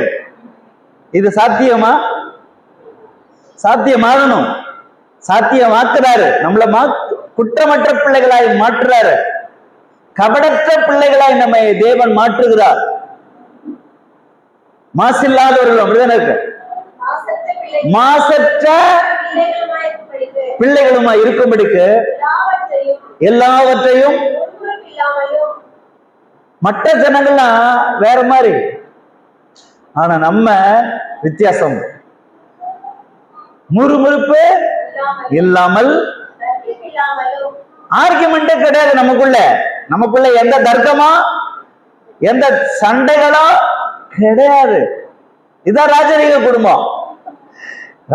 இது சாத்தியமா? சாத்தியமாகணும். சாத்தியமாக்குறாரு. நம்மள குற்றமற்ற பிள்ளைகளாய் மாற்றுறாரு. கபடற்ற பிள்ளைகளாய் நம்மை தேவன் மாற்றுகிறார். மாசில்லாதவர்கள் அப்படிதானே இருக்கு. மாசற்ற பிள்ளைகளுமா இருக்கும்படிக்கு எல்லாவற்றையும். மற்ற ஜனங்கள்லாம் வேற மாதிரி, ஆனா நம்ம வித்தியாசம். முறுமுறுப்பு இல்லாமல், ஆர்குமெண்ட் கிடையாது நமக்குள்ள. நமக்குள்ள எந்த தர்க்கமோ எந்த சண்டைகளோ கிடையாது. இதான் ராஜரீக குடும்பம்.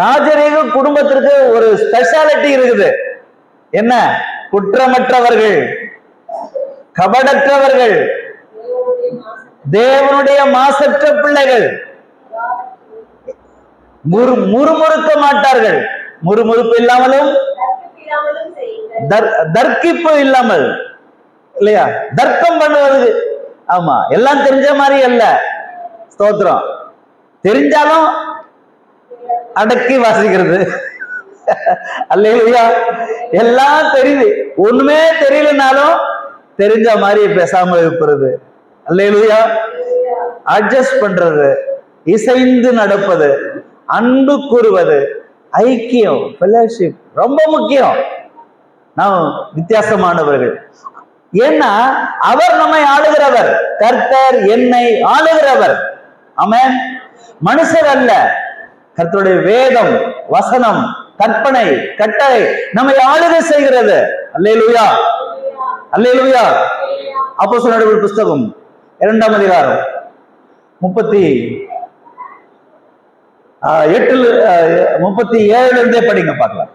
ராஜரீக குடும்பத்திற்கு ஒரு ஸ்பெஷாலிட்டி இருக்குது. என்ன? குற்றமற்றவர்கள், கபடற்றவர்கள், தேவனுடைய மாசற்ற பிள்ளைகள். முறுமுறுக்க மாட்டார்கள். முறுமுறுப்பு இல்லாமலும் தர்க்கிப்பு இல்லாமல், இல்லையா? தர்க்கம் பண்ணுவது. ஆமா, எல்லாம் தெரிஞ்ச மாதிரி அல்ல. ஸ்தோத்திரம். தெரிஞ்சாலும் அடக்கி வாசிக்கிறது. அல்லேலூயா. எல்லாம் தெரியுது, ஒண்ணுமே தெரியலனாலும் தெரிஞ்ச மாதிரி பேசாம இருப்பது. அல்லேலூயா. அட்ஜஸ்ட் பண்றது, இசைந்து நடப்பது, அன்பு கூறுவது, ஐக்கியம், ஃபெலோஷிப் ரொம்ப முக்கியம். நாம் வித்தியாசமானவர்கள். ஏன்னா அவர் நம்மை ஆளுகிறவர். கர்த்தர் என்னை ஆளுகிறவர். ஆமென். மனுஷர் அல்ல. கர்த்தருடைய வேதம், வசனம், கற்பனை, கட்டளை நம்மை ஆளுகை செய்கிறது. அல்லேலூயா, அல்லேலூயா. அப்போஸ்தலர் நடவடிக்கைகள் புஸ்தகம் 2ஆம் அதிகாரம் 37 இருந்தே படிங்க, பார்க்கலாம்.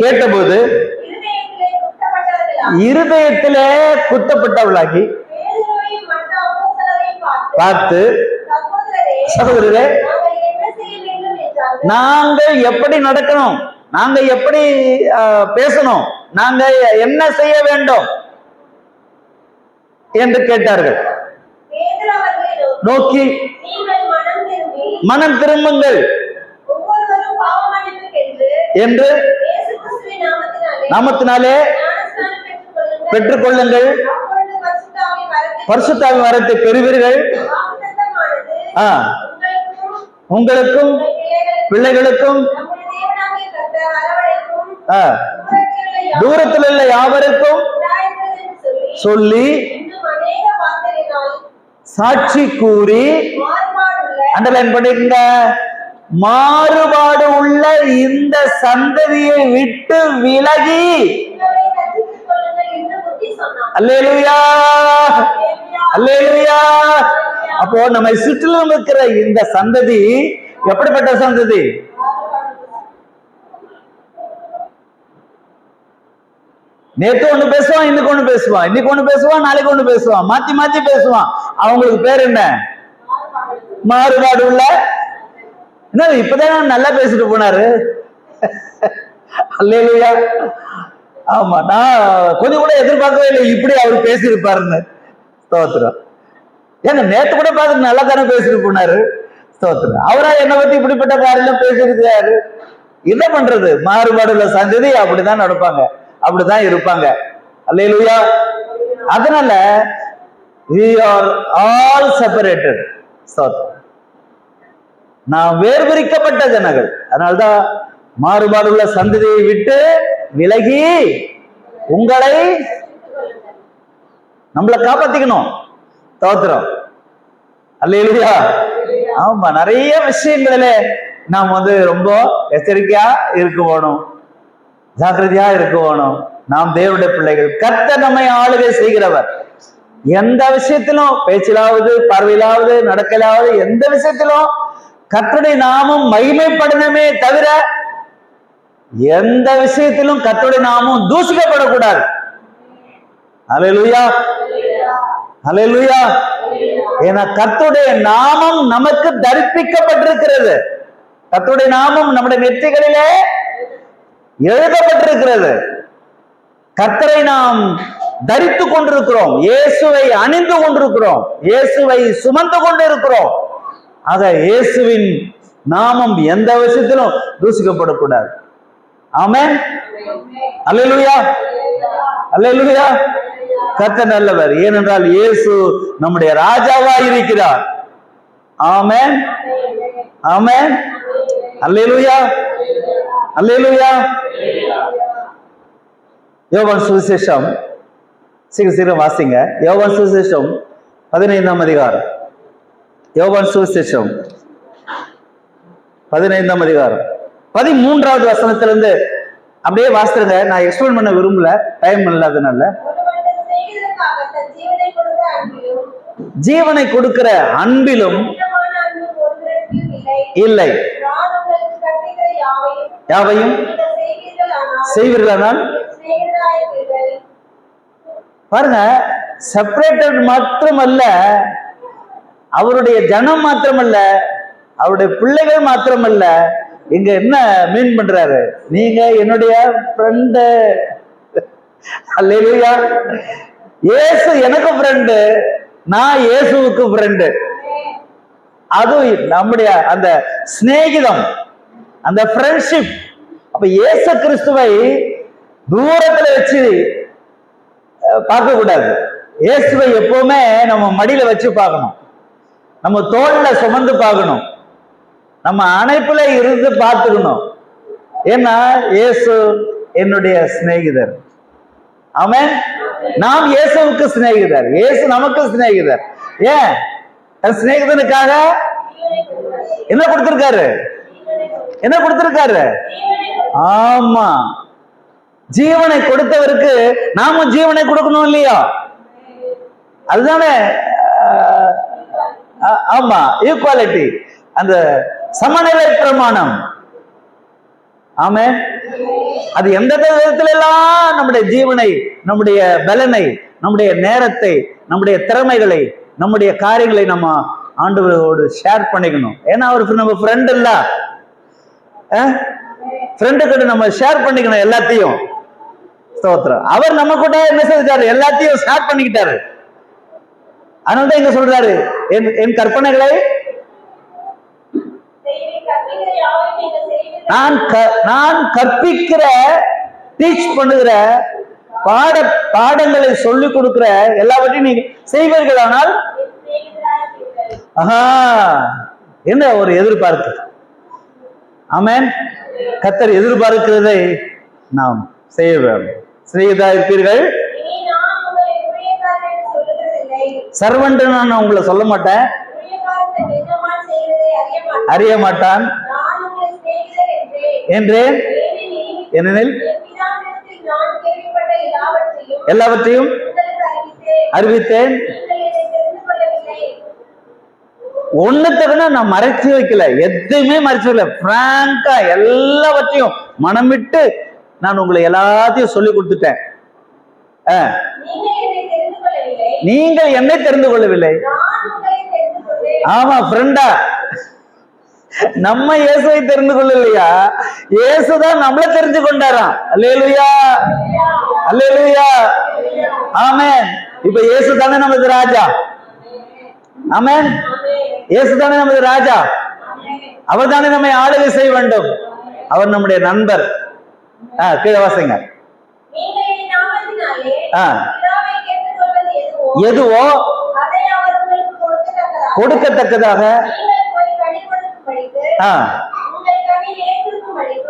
கேட்டபோது இருதயத்திலே குத்தப்பட்டவளாகி பார்த்து, சகோதரரே, நாங்கள் எப்படி நடக்கணும், நாங்க எப்படி பேசணும், நாங்க என்ன செய்ய வேண்டும் என்று கேட்டார்கள். நோக்கி, மனம் திரும்புங்கள் என்று நாமத்தினாலே பெற்றுக்கொள்ளுங்கள், பரிசுத்த வரத்தை பெறுவீர்கள், உங்களுக்கும் பிள்ளைகளுக்கும் தூரத்தில் உள்ள யாவருக்கும் சொல்லி சாட்சி கூறி, அண்டர்லைன் பண்ணிருங்க, மாறுபாடு உள்ள இந்த சந்ததியை விட்டு விலகி. அல்லேலூயா, அல்லேலூயா. அப்போ நம்மை சுற்றிலும் இருக்கிற இந்த சந்ததி எப்படிப்பட்ட சந்ததி? நேற்று ஒண்ணு பேசுவான், இன்னைக்கு ஒண்ணு பேசுவான், இன்னைக்கு ஒண்ணு பேசுவான், நாளைக்கு ஒண்ணு பேசுவான், மாத்தி மாத்தி பேசுவான். அவங்களுக்கு பேர் என்ன? மாறுபாடு உள்ள. என்ன, இப்பதான் நல்லா பேசிட்டு போனாரு. அல்லேலூயா. ஆமா, நான் கொஞ்சம் கூட எதிர்பார்க்கவே இல்லை இப்படி அவர் பேசியிருப்பாருன்னு. ஸ்தோத்திரம். ஏங்க நேத்து கூட பார்த்து நல்லா தானே பேசிட்டு போனாரு. ஸ்தோத்திரம். அவரா என்னை பத்தி இப்படிப்பட்ட காரியம் பேசியிருக்கிறாரு. என்ன பண்றது, மாறுபாடுள்ள சந்ததி அப்படிதான் நடப்பாங்க, அப்படிதான் இருப்பாங்க. அல்லேலூயா. அதனால we are all separated. நாம் வேறுபிரிக்கப்பட்ட ஜனங்கள். அதனால்தான் மாறுபாடுள்ள சந்ததியை விட்டு விலகி உங்களை நம்மளை காப்பாத்திக்கணும். ஸ்தோத்திரம். அல்லேலூயா. ஆமா, நிறைய விஷயங்களில நாம் ரொம்ப எச்சரிக்கையா இருக்க வேணும், ஜாக்கிரதையா இருக்க வேணும். நாம் தேவனுடைய பிள்ளைகள். கர்த்தர் நம்மை ஆளுகை செய்கிறவர். எந்த விஷயத்திலும், பேச்சிலாவது, பார்வையிலாவது, நடக்கலாவது, எந்த விஷயத்திலும் கர்த்தருடைய நாமம் மகிமைப்படணுமே தவிர எந்த விஷயத்திலும் கர்த்தருடைய நாமம் தூஷிக்கப்படக்கூடாது. அல்லேலூயா, அல்லேலூயா. ஏன்னா கர்த்தருடைய நாமம் நமக்கு தரிப்பிக்கப்பட்டிருக்கிறது. கர்த்தருடைய நாமம் நம்முடைய நெற்றிகளிலே எழுதப்பட்டிருக்கிறது. கர்த்தரை நாம் தரித்து கொண்டிருக்கிறோம், இயேசுவை அணிந்து கொண்டிருக்கிறோம், இயேசுவை சுமந்து கொண்டிருக்கிறோம். ஆக இயேசுவின் நாமம் எந்த விஷயத்திலும் தூஷிக்கப்படக்கூடாது. ஆமென். அல்லேலூயா, அல்லேலூயா. கர்த்தர் நல்லவர். ஏனென்றால் இயேசு நம்முடைய ராஜாவா இருக்கிறார். ஆமென், ஆமென். அல்லேலூயா, அல்லேலூயா. யோவான் சுவிசேஷம், சீக்கிரம் வாசிங்க. யோவான் சுவிசேஷம் 15ஆம் அதிகாரம். யோவான் சுவிசேஷம் 15ஆம் அதிகாரம் 13வது வசனத்திலிருந்து அப்படியே வாசிருங்க. நான் எக்ஸ்பிளைன் பண்ண விரும்பல, டைம் இல்லாதனால. ஜீவனை கொடுக்கிற அன்பிலும் இல்லை, யாவையும் செய்வீர்களானால். பாருங்க, செப்பரேட்டட் மாத்திரமல்ல, அவருடைய ஜனம் மாத்திரமல்ல, அவருடைய பிள்ளைகள் மாத்திரமல்ல. இங்க என்ன மீன் பண்றாரு? நீங்க என்னுடைய ஃப்ரெண்டு. அல்லேலூயா. இயேசு எனக்கு ஃப்ரெண்டு, நான் இயேசுவுக்கு ஃப்ரெண்டு. அது நம்முடைய அந்த சிநேகிதம், அந்த ஃப்ரெண்ட்ஷிப். அப்ப இயேசு கிறிஸ்துவை தூரத்துல வச்சு பார்க்க கூடாது. இயேசுவை எப்பவுமே நம்ம மடியில வச்சு பார்க்கணும், நம்ம தோல்ல சுமந்து பார்க்கணும், நம்ம அணைப்புல இருந்து பார்த்துக்கணும். ஏன்னா இயேசு என்னுடைய சிநேகிதர். ஆமென். நாம் இயேசுவுக்கு சிநேகிதர், இயேசு நமக்கு சிநேகிதர். ஏன்? சிநேகிதனுக்காக என்ன கொடுத்திருக்காரு? என்ன கொடுத்திருக்காரு? ஆமா, ஜீவனை கொடுத்தவருக்கு நாமும் ஜீவனை கொடுக்கணும் இல்லையா? அதுதானே. ஆமா, ஈக்குவாலிட்டி, அந்த சமநிலை பிரமாணம். ஆமென். அது எந்த விதத்துல எல்லாம் நம்முடைய ஜீவனை, நம்முடைய பலனை, நம்முடைய நேரத்தை, நம்முடைய திறமைகளை, நம்முடைய காரியங்களை நம்ம ஆண்டவரோடு ஷேர் பண்ணிக்கணும். ஏன்னா அவருக்கு நம்ம ஃப்ரெண்ட் இல்ல, ஃப்ரெண்டு கிட்ட நம்ம ஷேர் பண்ணிக்கணும் எல்லாத்தையும். ஸ்தோத்திரம். அவர் நம்ம கூட என்ன செய்தாரு? எல்லாத்தையும் ஷேர் பண்ணிக்கிட்டாரு. அதனாலதான் இங்க சொல்றாரு, என் கற்பனைகளை நான் கற்பிக்கிற, டீச் பண்ணுகிற, பாடங்களை சொல்லிக் கொடுக்கிற எல்லாவற்றையும் நீங்க செய்வீர்கள். ஆனால் என்ன ஒரு எதிர்பார்ப்பு. ஆமென். கர்த்தர் எதிர்பார்க்கிறதை நாம் செய்ய வேண்டும். சிநேகிதா இருப்பீர்கள். சர்வன்ட் நான் உங்களை சொல்ல மாட்டேன், அறிய மாட்டான் என்றேன். ஏனெனில் எல்லாவற்றையும் அறிவித்தேன். ஒண்ணுத்தவன நான் மறைச்சு வைக்கல, எதுவுமே மறைச்சு வைக்கல. பிராங்கா எல்லாவற்றையும் மனமிட்டு நான் உங்களை எல்லாத்தையும் சொல்லி கொடுத்துட்டேன். நீங்கள் என்னை தெரிந்து கொள்ளவில்லை. ஆமா, ஃப்ரெண்டா நம்ம இயேசுவை தெரிந்து கொள்ளலையா, இயேசுதான் நம்மளை தெரிஞ்சு கொண்டாராம். அல்லேலூயா, அல்லேலூயா, ஆமென். இப்ப இயேசு தானே நமது ராஜா. ஆமென். இயேசு தானே நமது ராஜா. அவர் தானே நம்மை ஆளுகை செய்ய வேண்டும். அவர் நம்முடைய நண்பர். கீழே வாசிங்க. எதுவோ கொடுக்கத்தக்கதாக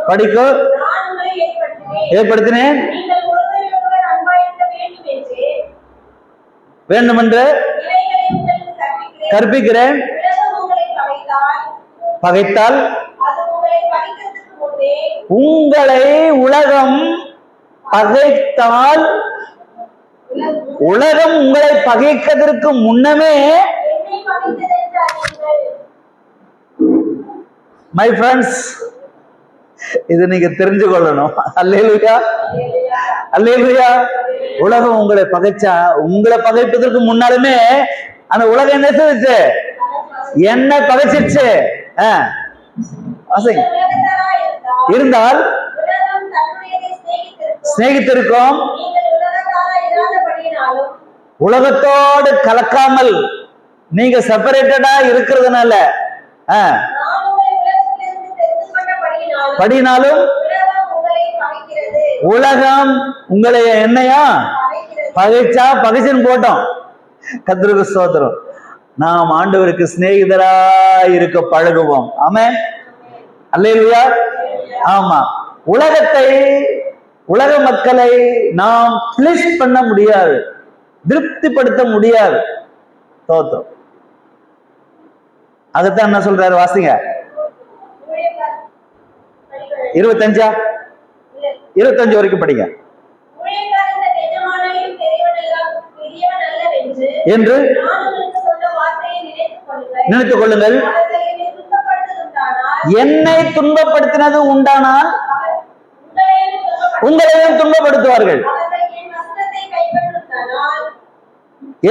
படிக்க ஏற்படுத்தினேன் வேண்டும் என்று கற்பிக்கிறேன். பகைத்தால் உங்களை உலகம் பகைத்தால், உலகம் உங்களை பகைக்கிறதற்கு முன்னமே, மை ஃப்ரெண்ட்ஸ், இது நீங்க தெரிஞ்சு கொள்ளணும். அல்லேலூயா, அல்லேலூயா. உலகம் உங்களை பகைச்சா, உங்களை பகைப்பதற்கு முன்னாலுமே அந்த உலகம் என்ன செய்ச்சு? என்ன பகைச்சிருச்சு? இருந்தால் சிநேகித்திருக்கும். உலகத்தோடு கலக்காமல் நீங்க செப்பரேட்டடா இருக்கிறதுனால படினாலும் உலகம் உங்களை என்னையா பகைச்சா பகைச்சுன்னு போட்டோம். கர்த்தருக்கு ஸ்தோத்திரம். நாம் ஆண்டவருக்கு சிநேகிதரா இருக்க பழகுவோம். ஆமென், அல்லேலூயா. ஆமா, உலகத்தை, உலக மக்களை நாம் பிளீஸ் பண்ண முடியாது, திருப்திப்படுத்த முடியாது. ஸ்தோத்திரம். அதுதான் என்ன சொல்றாரு, வாசிங்க. 25 வரைக்கும் படிங்க. என்று நினைத்துக் கொள்ளுங்கள். என்னை துன்பப்படுத்தினது உண்டானால் உங்களையும் துன்பப்படுத்துவார்கள்.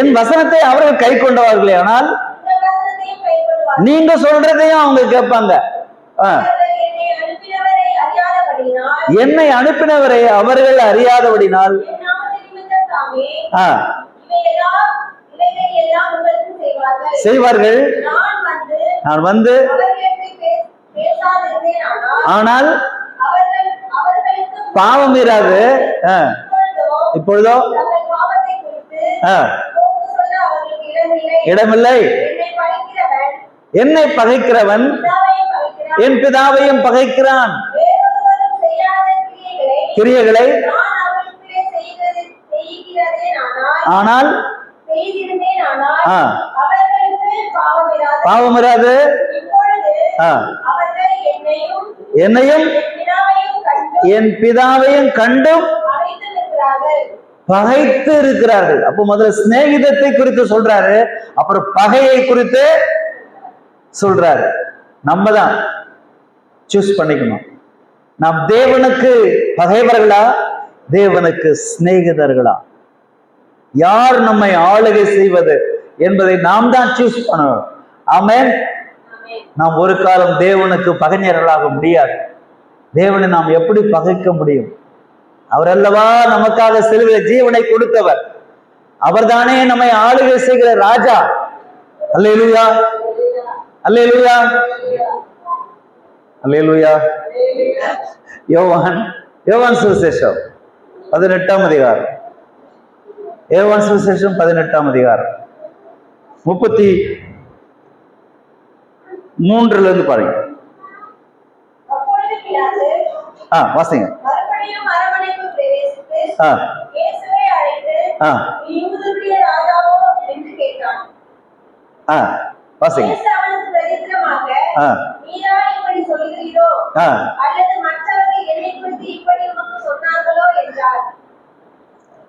என் வசனத்தை அவர்கள் கை கொண்டவார்களே ஆனால் நீங்க சொல்றதையும் அவங்க கேட்பாங்க. என்னை அனுப்பினவரை அவர்கள் அறியாதபடினால் செய்வார்கள். நான் வந்து ஆனால் பாவம் இராது. இப்பொழுதோ இடமில்லை. என்னை பகைக்கிறவன் என் பிதாவையும் பகைக்கிறான். கிரியைகளை ஆனால் பாவம் இராது. என்னையும் என் பிதாவையும் கண்டும் பகைத்து இருக்கிறார்கள். அப்போ முதல்ல சிநேகிதத்தை குறித்து சொல்றாரு, அப்புறம் பகையை குறித்து சொல்றாரு. நம்ம தான் சூஸ் பண்ணிக்கணும். நாம் தேவனுக்கு பகைவர்களா, தேவனுக்கு சிநேகிதர்களா? யார் நம்மை ஆளுகை செய்வது என்பதை நாம் தான் சூஸ் பண்ணணும். ஆமென். நாம் ஒரு காலம் தேவனுக்கு பகைஞர்களாக முடியாது. தேவனை நாம் எப்படி பகைக்க முடியும்? அவர் அல்லவா நமக்காக சிலுவையில் ஜீவனை கொடுத்தவர். அவர்தானே நம்மை ஆளுகை செய்கிற ராஜா. அல்லேலூயா, அல்லேலூயா, அல்லேலூயா. யோவான் சுவிசேஷம் 18ஆம் அதிகாரம். யோவான் சுவிசேஷம் 18ஆம் அதிகாரம் 33 இருந்து பாருங்க. வாசிங்க. வாசிங்க.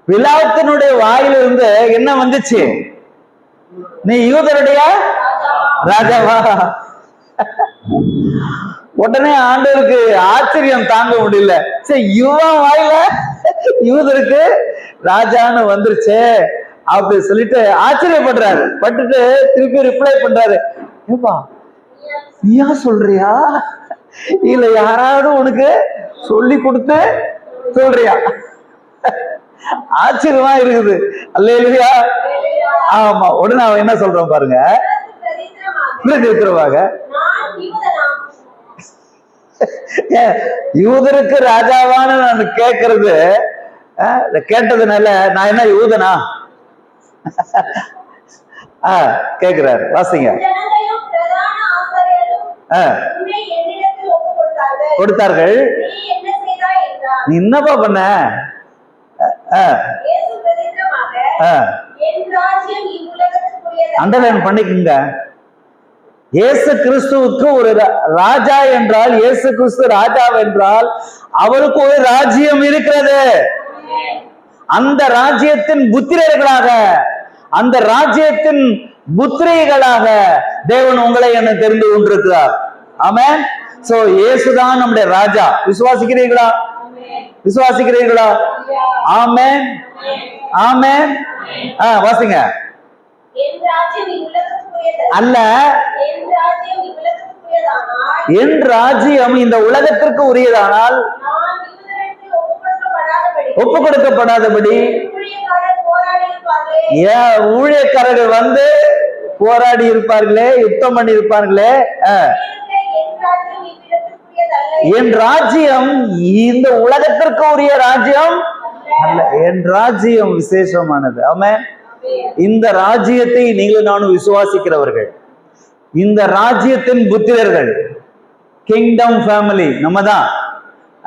பிலாத்தினுடைய வாயிலிருந்து என்ன வந்துச்சு? நீ யூதருடைய ராஜாவா? உடனே ஆண்டவருக்கு ஆச்சரியம் தாங்க முடியல. சரி, இவன் வாயில யூதருக்கு ராஜான்னு வந்துருச்சு அப்படி சொல்லிட்டு ஆச்சரியப்படுறாரு. பட்டுட்டு திருப்பி ரிப்ளை பண்றாரு, ஏப்பா நீயா சொல்றியா இல்ல யாராவது உனக்கு சொல்லி கொடுத்து சொல்றியா? ஆச்சரியமா இருக்குது. அல்லேலூயா. ஆமா, உடனே அவன் என்ன சொல்றான் பாருங்க, பிரதித்திரமாக யூதருக்கு ராஜாவான நான் கேட்கறது, கேட்டதுனால நான் என்ன யூதனா கேக்குறாரு. வாசிங்க. கொடுத்தார்கள். நீ என்னப்பா பண்ண? அண்டர்லைன் பண்ணிக்கங்க. இயேசு கிறிஸ்துவுக்கு ஒரு ராஜா என்றால், இயேசு கிறிஸ்து ராஜா என்றால் அவருக்கு ஒரு ராஜ்யம் இருக்கிறது. அந்த ராஜ்யத்தின் புத்திரர்களாக, அந்த ராஜ்யத்தின் புத்திரிகளாக தேவன் உங்களை என்ன தெரிந்து கொண்டிருக்கிறார். ஆமென். சோ இயேசுதான் நம்முடைய ராஜா. விசுவாசிக்கிறீர்களா? விசுவாசிக்கிறீர்களா? ஆமென், ஆமென். வாசிங்க. அல்ல, என் ராஜ்யம் இந்த உலகத்திற்கு உரியதானால் ஒப்பு கொடுக்கப்படாதபடி ஊழியக்காரர்கள் வந்து போராடி இருப்பார்களே, யுத்தம் பண்ணி இருப்பார்களே. என் ராஜ்யம் இந்த உலகத்திற்கு உரிய ராஜ்யம் அல்ல, என் ராஜ்யம் விசேஷமானது. ஆமென். இந்த ராஜ்யத்தை நீங்களும் நானும் விசுவாசிக்கிறவர்கள், இந்த ராஜ்யத்தின் புத்திரர்கள், கிங்டம் ஃபேமிலி நம்ம தான்.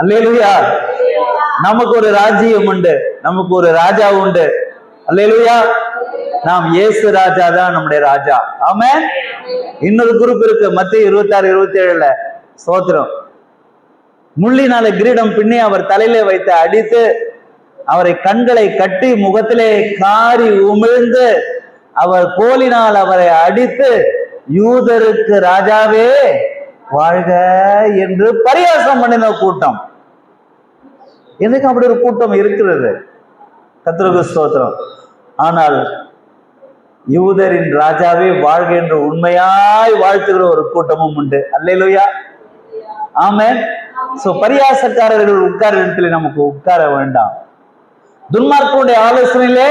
அல்லேலூயா. நமக்கு ஒரு ராஜ்யம் உண்டு, நமக்கு ஒரு ராஜா உண்டு. அல்லேலூயா. நாம் இயேசு ராஜா தான் நம்முடைய ராஜா. ஆமென். இன்னொரு குரூப் இருக்கு, மத்திய 26, 27 ஸ்தோத்திரம். முள்ளினால கிரீடம் பின்னி அவர் தலையிலே வைத்து அடித்து அவரை கண்களை கட்டி முகத்திலே காரி உமிழ்ந்து அவர் கோலினால் அவரை அடித்து யூதருக்கு ராஜாவே வாழ்க என்று பரியாசம் பண்ணின கூட்டம். எனக்கு அப்படி ஒரு கூட்டம் இருக்கிறது. கர்த்தருக்கு ஸ்தோத்திரம். ஆனால் யூதரின் ராஜாவே வாழ்க என்று உண்மையாய் வாழ்த்துகிற ஒரு கூட்டமும் உண்டு. அல்லேலூயா. ஆமென். சோ பரியாசக்காரர்கள் உட்கார இடத்துல நமக்கு உட்கார வேண்டாம். துன்மார்க்கனுடைய ஆலோசனையிலே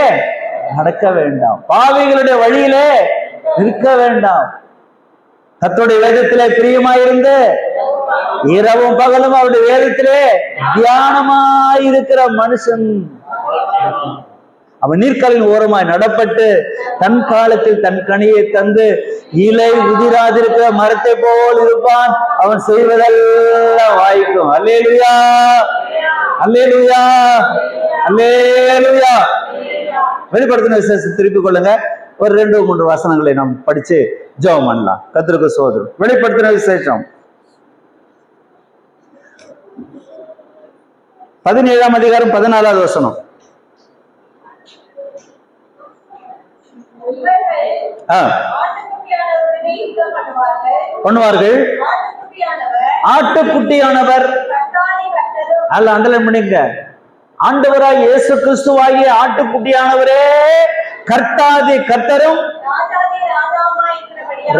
நடக்க வேண்டாம். பாவிகளுடைய வழியிலே இருக்க வேண்டாம். கர்த்தருடைய வேதத்திலே பிரியமாயிருந்து இரவும் பகலும் அவருடைய வேதத்திலே தியானமாயிருக்கிற மனுஷன் அவன் நீர்க்காலின் ஓரமாய் நடப்பட்டு தன் காலத்தில் தன் கனியை தந்து இலை உதிராதிருக்கிற மரத்தை போல் இருப்பான். அவன் செய்வதெல்லாம் வாய்க்கும். அல்லேலூயா, அல்லேலூயா, அல்லேலூயா. வெளிப்படுத்தின விசேஷத்தை திருப்பிக் கொள்ளுங்க. ஒரு 2-3 வசனங்களை நாம் படிச்சு ஜெபம் பண்ணலாம். கர்த்தருக்கு ஸ்தோத்திரம். வெளிப்படுத்தின விசேஷம் 17ஆம் அதிகாரம் 14வது வசனம். பண்ணுவார்கள். ஆட்டுக்குட்டியானவர் அல்ல, அண்டர்லைன் பண்ணிக்க. ஆண்டவராய் இயேசு கிறிஸ்துவாகிய ஆட்டுக்குட்டியானவரே கர்த்தாதி கர்த்தரும்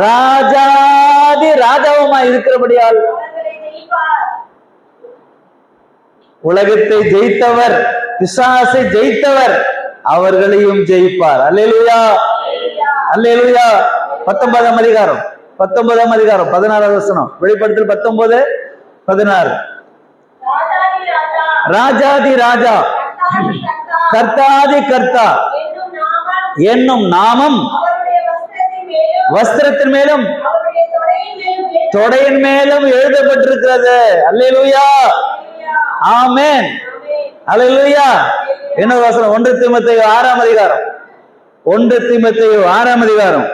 ராஜாதி ராஜாவுமாய் இருக்கிறபடியால் உலகத்தை ஜெயித்தவர், பிசாசை ஜெயித்தவர், அவர்களையும் ஜெயிப்பார். அல்லேலூயா, அல்லேலூயா. 19ஆம் அதிகாரம் 16வது வசனம். வெளிப்படுத்தல் 19:16. ராஜாதி ராஜா கர்த்தாதி கர்த்தா என்னும் நாமம் வஸ்திரத்தின் மேலும் தொடையின் மேலும் எழுதப்பட்டிருக்கிறது. அல்லேலூயா, ஆமென், அல்லேலூயா. என்ன வசனம்? 1 தீமோத்தேயு 6ஆம் அதிகாரம் 1 தீமோத்தேயு 6ஆம் அதிகாரம்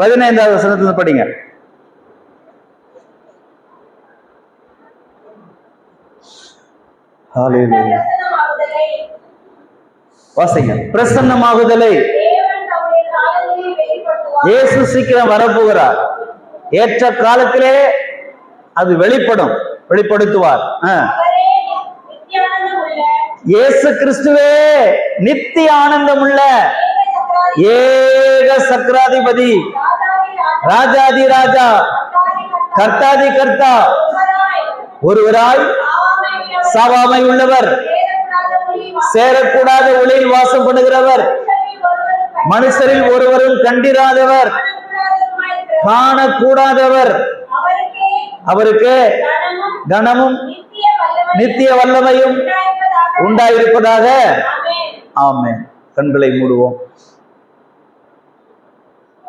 15வது வசனத்துல படிங்க. ஹalleluya. வாசிங்க. பிரசன்னமாகுதலை இயேசு சீக்கிரம் வரப்போகிறார். ஏற்ற காலத்திலே அது வெளிப்படும், வெளிப்படுத்துவார். இயேசு கிறிஸ்துவே நித்திய ஆனந்தம் உள்ள ஏக சக்கராதிபதி, ராஜாதி ராஜா, கர்த்தாதி கர்த்தா ஒருவராய் சாவாமை உள்ளவர், சேரக்கூடாத ஒளியில் வாசம் பண்ணுகிறவர், மனுஷரில் ஒருவரும் கண்டிராதவர், காணக்கூடாதவர், அவருக்கு கனமும் நித்திய வல்லமையும் உண்டாயிருப்பதாக. ஆமென். கண்களை மூடுவோம்.